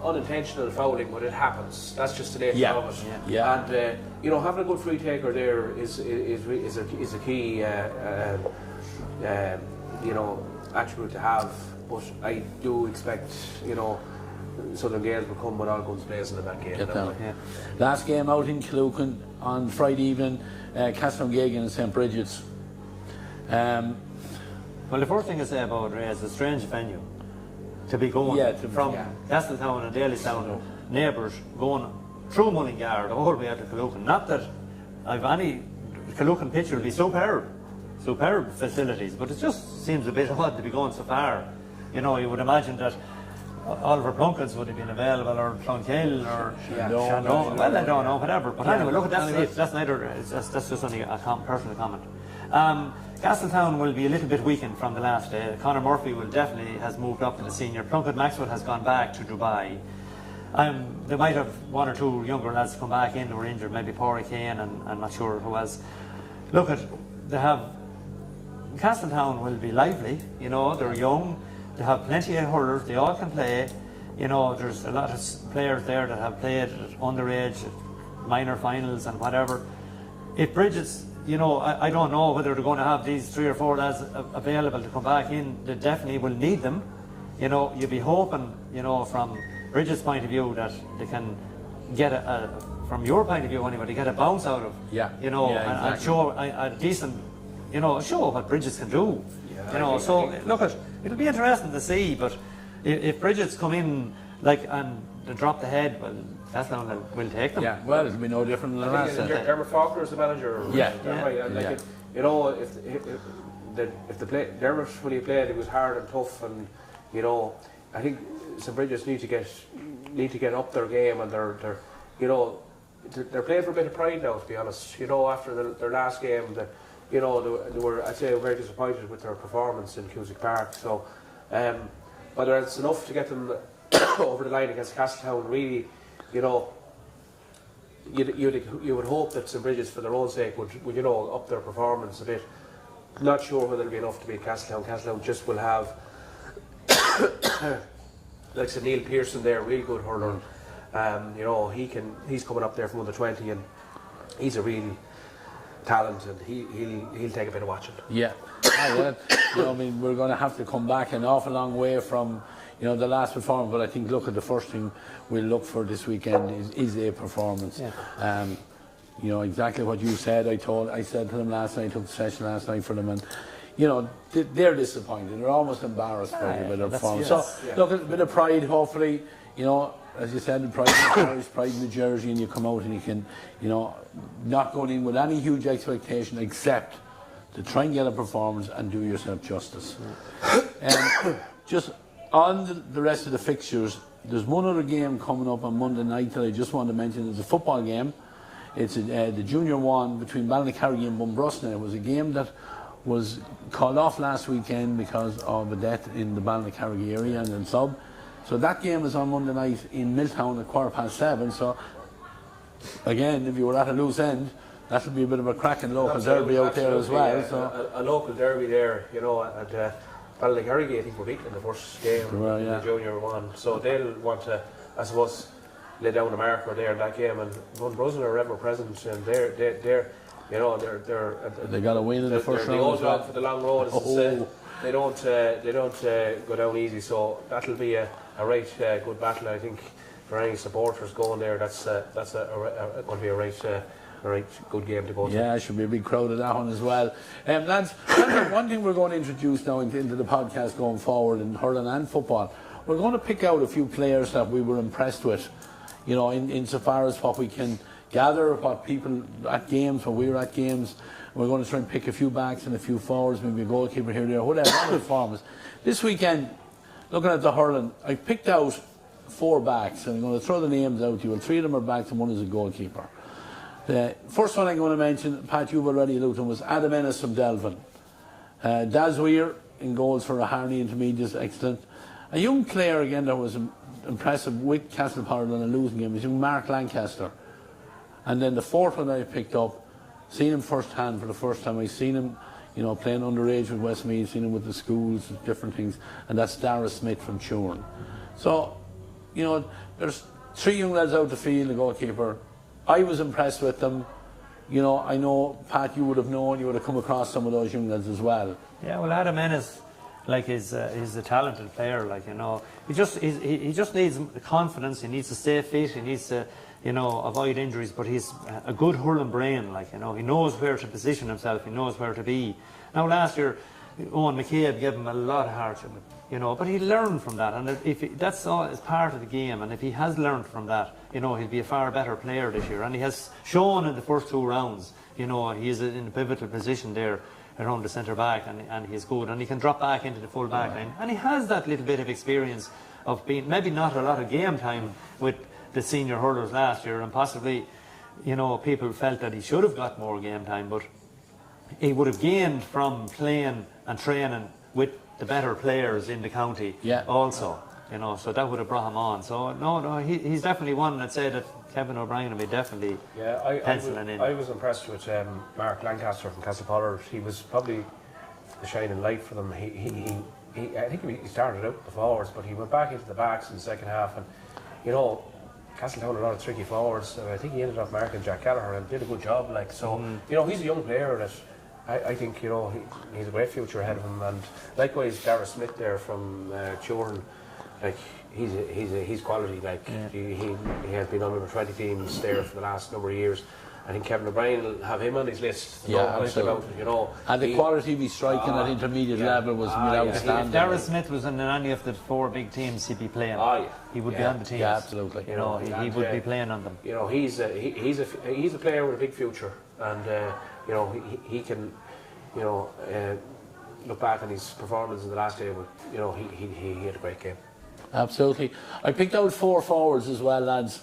[SPEAKER 2] unintentional fouling, but it happens. That's just the nature of it.
[SPEAKER 1] Yeah.
[SPEAKER 2] And you know, having a good free taker there is a key you know, attribute to have. But I do expect, you know, Southern Gales will come with all guns blazing in that game.
[SPEAKER 1] Last game out in Killucan on Friday evening, Castletown and St. Bridget's.
[SPEAKER 3] Well, the first thing I say about it is a strange venue to be going from Castletown and Dalystown, neighbours, going through Mullingar the whole way out to Killucan. Not that I've any Killucan pitch will be superb facilities, but it just seems a bit odd to be going so far. You know, you would imagine that Oliver Plunkets would have been available, or Clonkill, or Shandon. Well, I don't know, whatever. But anyway, look, that's neither. That's just only a personal comment. Castletown will be a little bit weakened from the last day. Conor Murphy has moved up to the senior. Plunkett Maxwell has gone back to Dubai. They might have one or two younger lads come back in who were injured, maybe Pádraig Kane, and I'm not sure who else. Look, Castletown will be lively. You know, they're young. They have plenty of hurlers. They all can play. You know, there's a lot of players there that have played at underage, minor finals and whatever. If Bridget's, you know, I don't know whether they're going to have these 3 or 4 lads available to come back in. They definitely will need them. You know, you'd be hoping, you know, from Bridget's point of view, that they can get from your point of view anyway, get a bounce out of. You know, and show a decent, you know, show what Bridget's can do. You know, so look, it'll be interesting to see. But if Bridget's come in and they drop the head, well, that's not will take them.
[SPEAKER 1] Yeah, well, it'll be no different than the last.
[SPEAKER 2] Dermot Faulkner is the manager. You know, if the play, Dermot, when he played, it was hard and tough, and you know, I think St. Bridget's need to get up their game, and they're you know, they're playing for a bit of pride now, to be honest. You know, after their last game, you know, they were, I'd say, very disappointed with their performance in Cusack Park. So, whether it's enough to get them over the line against Castletown, really, you know, you would hope that St. Bridget's, for their own sake, would you know, up their performance a bit. Not sure whether it'll be enough to beat Castletown. Castletown just will have, like Sir Neil Pearson there, real good hurler. You know, he's coming up there from under 20, and he's a real talent, and he'll take a bit of watching.
[SPEAKER 1] Yeah. Well, you know, I mean, we're going to have to come back an awful long way from, you know, the last performance, but I think, look, at the first thing we'll look for this weekend is a performance. You know, exactly what you said. I said to them last night, I took the session last night for them, and you know, they're disappointed. They're almost embarrassed by their performance. So look, a bit of pride, hopefully, you know, as you said, pride in the Irish, pride in the jersey, and you come out and you can, you know, not going in with any huge expectation except to try and get a performance and do yourself justice. Just on the rest of the fixtures, there's one other game coming up on Monday night that I just want to mention. It's a football game. It's the Junior 1 between Ballycarrigy and Bunbrusna. It was a game that was called off last weekend because of a death in the Ballycarrigy area and in Sub. So that game is on Monday night in Milltown at 7:15. So again, if you were at a loose end, that would be a bit of a cracking local derby out there as well. So
[SPEAKER 2] a local derby there, you know, at Ballycarrigy, I think, were beaten in the first game in the Junior 1. So they'll want to, I suppose, lay down a marker there in that game. And Bunbrusna are ever present, and they're you know,
[SPEAKER 1] they got a win in the first round.
[SPEAKER 2] The old dog for the long road, as they say. They don't go down easy. So that'll be a right good battle, I think, for any supporters going there. That's going to be a right good game to go to.
[SPEAKER 1] Yeah, it should be a big crowd of that one as well. Lads, one thing we're going to introduce now into the podcast going forward in hurling and football, we're going to pick out a few players that we were impressed with, you know, insofar as what we can gather, what people at games, when we were at games. We're going to try and pick a few backs and a few forwards, maybe a goalkeeper here or there, whatever performance. This weekend, looking at the hurling, I picked out 4 backs, and I'm going to throw the names out to you. 3 of them are backs and 1 is a goalkeeper. The first one I'm going to mention, Pat, you've already alluded to, was Adam Ennis from Delvin. Daz Weir in goals for a Harney Intermediate, excellent. A young player again that was impressive with Castlepower in a losing game was young Mark Lancaster. And then the 4th one I picked up, seen him first hand for the first time. I've seen him, you know, playing underage with Westmeath, seen him with the schools, different things, and that's Dara Smith from Turin. So, you know, there's 3 young lads out the field, the goalkeeper. I was impressed with them. You know, I know, Pat, you would have known, you would have come across some of those young lads as well.
[SPEAKER 3] Yeah, well, Adam Ennis, like, he's a talented player. Like, you know, he just needs confidence. He needs to stay fit. He needs to, you know, avoid injuries. But he's a good hurling brain. Like, you know, he knows where to position himself. He knows where to be. Now, last year, Owen McCabe gave him a lot of hardship, you know, but he learned from that, and that's all is part of the game. And if he has learned from that, you know, he'll be a far better player this year. And he has shown in the first 2 rounds, you know, he is in a pivotal position there around the centre back, and he's good, and he can drop back into the full back line, and he has that little bit of experience of being maybe not a lot of game time with the senior hurlers last year, and possibly, you know, people felt that he should have got more game time, but he would have gained from playing and training with the better players in the county also, you know, so that would have brought him on. So no, he's definitely one that said that Kevin O'Brien will be definitely penciling in.
[SPEAKER 2] I was impressed with Mark Lancaster from Castlepollard. He was probably the shining light for them. I think he started out the forwards, but he went back into the backs in the second half, and you know, Castletown had a lot of tricky forwards. So I think he ended up marking Jack Gallagher and did a good job. Like, so, you know, he's a young player that I think, you know, he's a great future ahead of him. And likewise, Dara Smith there from Turin, like, he's quality. Like, he has been on over 20 teams there for the last number of years. I think Kevin O'Brien will have him on his list. You know,
[SPEAKER 1] and the quality of his striking at intermediate level was outstanding.
[SPEAKER 3] If Dara Smith was in any of the 4 big teams, he'd be playing. He would be on the teams.
[SPEAKER 1] Yeah, absolutely.
[SPEAKER 3] You know, he would be playing on them.
[SPEAKER 2] You know, he's a player with a big future, and you know, he can, you know, look back on his performance in the last day, but you know, he had a great game.
[SPEAKER 1] Absolutely. I picked out 4 forwards as well, lads.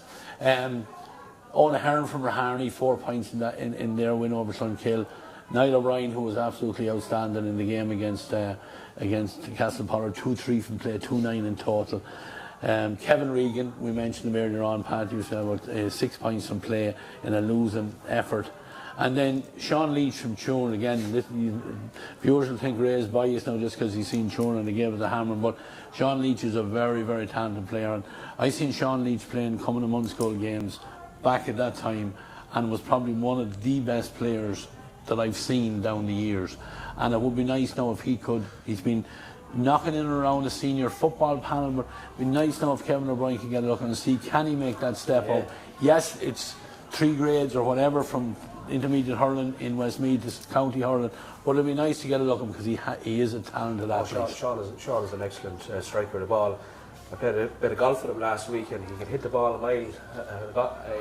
[SPEAKER 1] Owen Hearn from Raharney, 4 points in their win over Clonkill. Niall O'Brien, who was absolutely outstanding in the game against Castlepollard, 2-3 from play, 2-9 in total. Kevin Regan, we mentioned him earlier on, Pat, you said about 6 points from play in a losing effort. And then Sean Leach from Turin, again, viewers will think Ray's biased now just because he's seen Turin and he gave it a hammer, but Sean Leach is a very, very talented player. And I seen Sean Leach playing coming to Munschool games back at that time, and was probably one of the best players that I've seen down the years. And it would be nice now if he could. He's been knocking in and around the senior football panel, but it would be nice now if Kevin O'Brien could get a look and see, can he make that step up? Yes, it's 3 grades or whatever from intermediate hurling in Westmeath to county hurling, but it'd be nice to get a look at him because he is a talented athlete.
[SPEAKER 2] Sean is an excellent striker of the ball. I played a bit of golf with him last week, and he can hit the ball a mile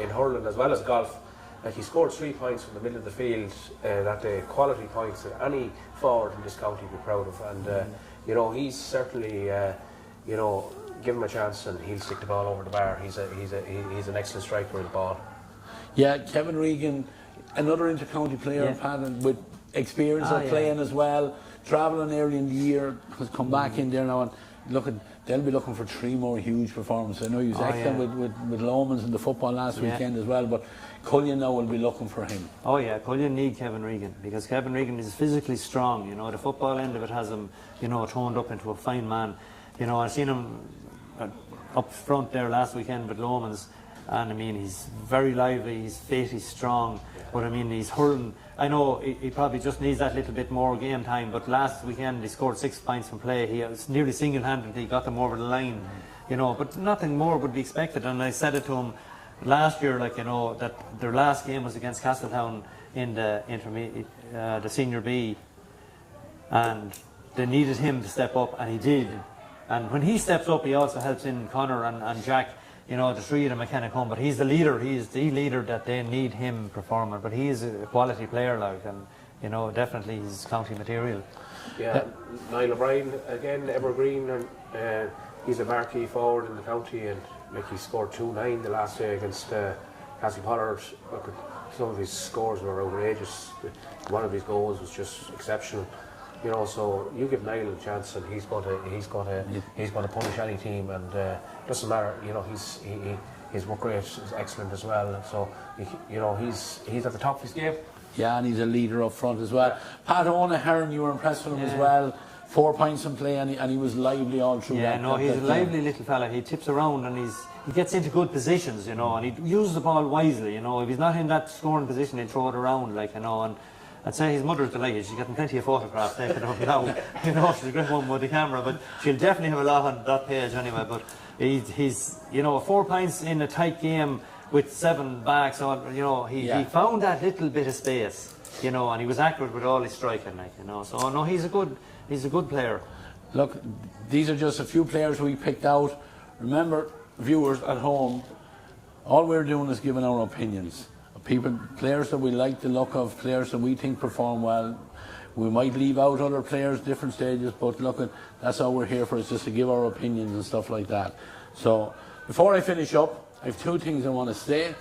[SPEAKER 2] in hurling as well as golf. Like, he scored 3 points from the middle of the field that day, quality points that any forward in this county would be proud of. And you know, he's certainly, you know, give him a chance and he'll stick the ball over the bar. He's an excellent striker with the ball.
[SPEAKER 1] Yeah, Kevin Regan, another inter-county player, Pat, with experience of playing as well, travelling early in the year, has come back in there now, and they'll be looking for 3 more huge performances. I know he was excellent with Lomans in the football last weekend as well, but Cullion now will be looking for him. Oh yeah,
[SPEAKER 3] Cullion need Kevin Regan, because Kevin Regan is physically strong. You know, the football end of it has him, you know, toned up into a fine man. You know, I've seen him up front there last weekend with Lomans, and I mean, he's very lively, he's fit, he's strong, but I mean, he's hurling. I know he probably just needs that little bit more game time, but last weekend he scored 6 points from play. He was nearly single-handedly got them over the line, you know, but nothing more would be expected. And I said it to him last year, like, you know, that their last game was against Castletown in the intermediate, the senior B, and they needed him to step up, and he did. And when he steps up, he also helps in Connor and Jack. You know, the 3 of them kind of come, but he's the leader. He's the leader that they need him performing. But he is a quality player, like, and you know, definitely he's county material.
[SPEAKER 2] Yeah, Niall O'Brien again, evergreen, and he's a marquee forward in the county, and like, he scored 2-9 the last day against Castlepollard. Look, some of his scores were outrageous. One of his goals was just exceptional. You know, so you give Niall a chance, and he's going to punish any team, and doesn't matter. You know, his work rate is excellent as well. So you know, he's at the top of his game.
[SPEAKER 1] Yeah, and he's a leader up front as well. Pat O'Hearn, you were impressed with him as well. 4 points in play, and he was lively all through.
[SPEAKER 3] Yeah, he's a lively little fella. He tips around and he gets into good positions, and he uses the ball wisely. If he's not in that scoring position, he'll throw it around, and I'd say his mother's delighted. She's getting plenty of photographs taken of now. She's a great one with the camera, but she'll definitely have a lot on that page anyway. But he's 4 points in a tight game with 7 backs on. He found that little bit of space. And he was accurate with all his striking, So no, he's a good player.
[SPEAKER 1] Look, these are just a few players we picked out. Remember, viewers at home, all we're doing is giving our opinions. Players that we like the look of, players that we think perform well. We might leave out other players, different stages, but look, that's all we're here for, is just to give our opinions and stuff like that. So, before I finish up, I have 2 things I want to say.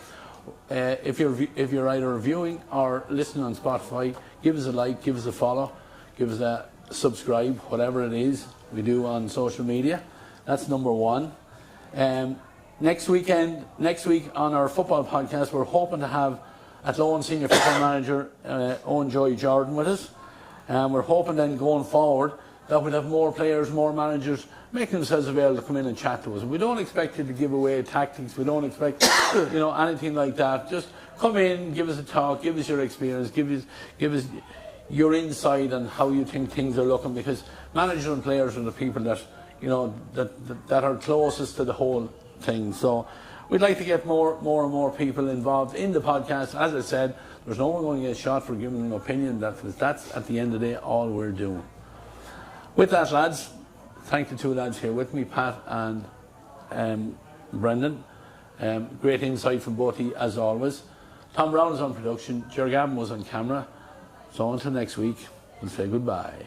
[SPEAKER 1] If you're either viewing or listening on Spotify, give us a like, give us a follow, give us a subscribe, whatever it is we do on social media. That's number 1. Next week on our football podcast, we're hoping to have Athlone Senior Football Manager Owen Joy Jordan with us. And we're hoping then going forward that we'll have more players, more managers making themselves available to come in and chat to us. We don't expect you to give away tactics. We don't expect anything like that. Just come in, give us a talk, give us your experience, give us your insight on how you think things are looking, because managers and players are the people that that are closest to the whole thing. So we'd like to get more and more people involved in the podcast. As I said, there's no one going to get shot for giving an opinion. That's at the end of the day all we're doing. With that, lads, thank the 2 lads here with me, Pat and Brendan. Great insight from both of you as always. Tom Browne is on production. Gavin was on camera. So until next week, we'll say goodbye.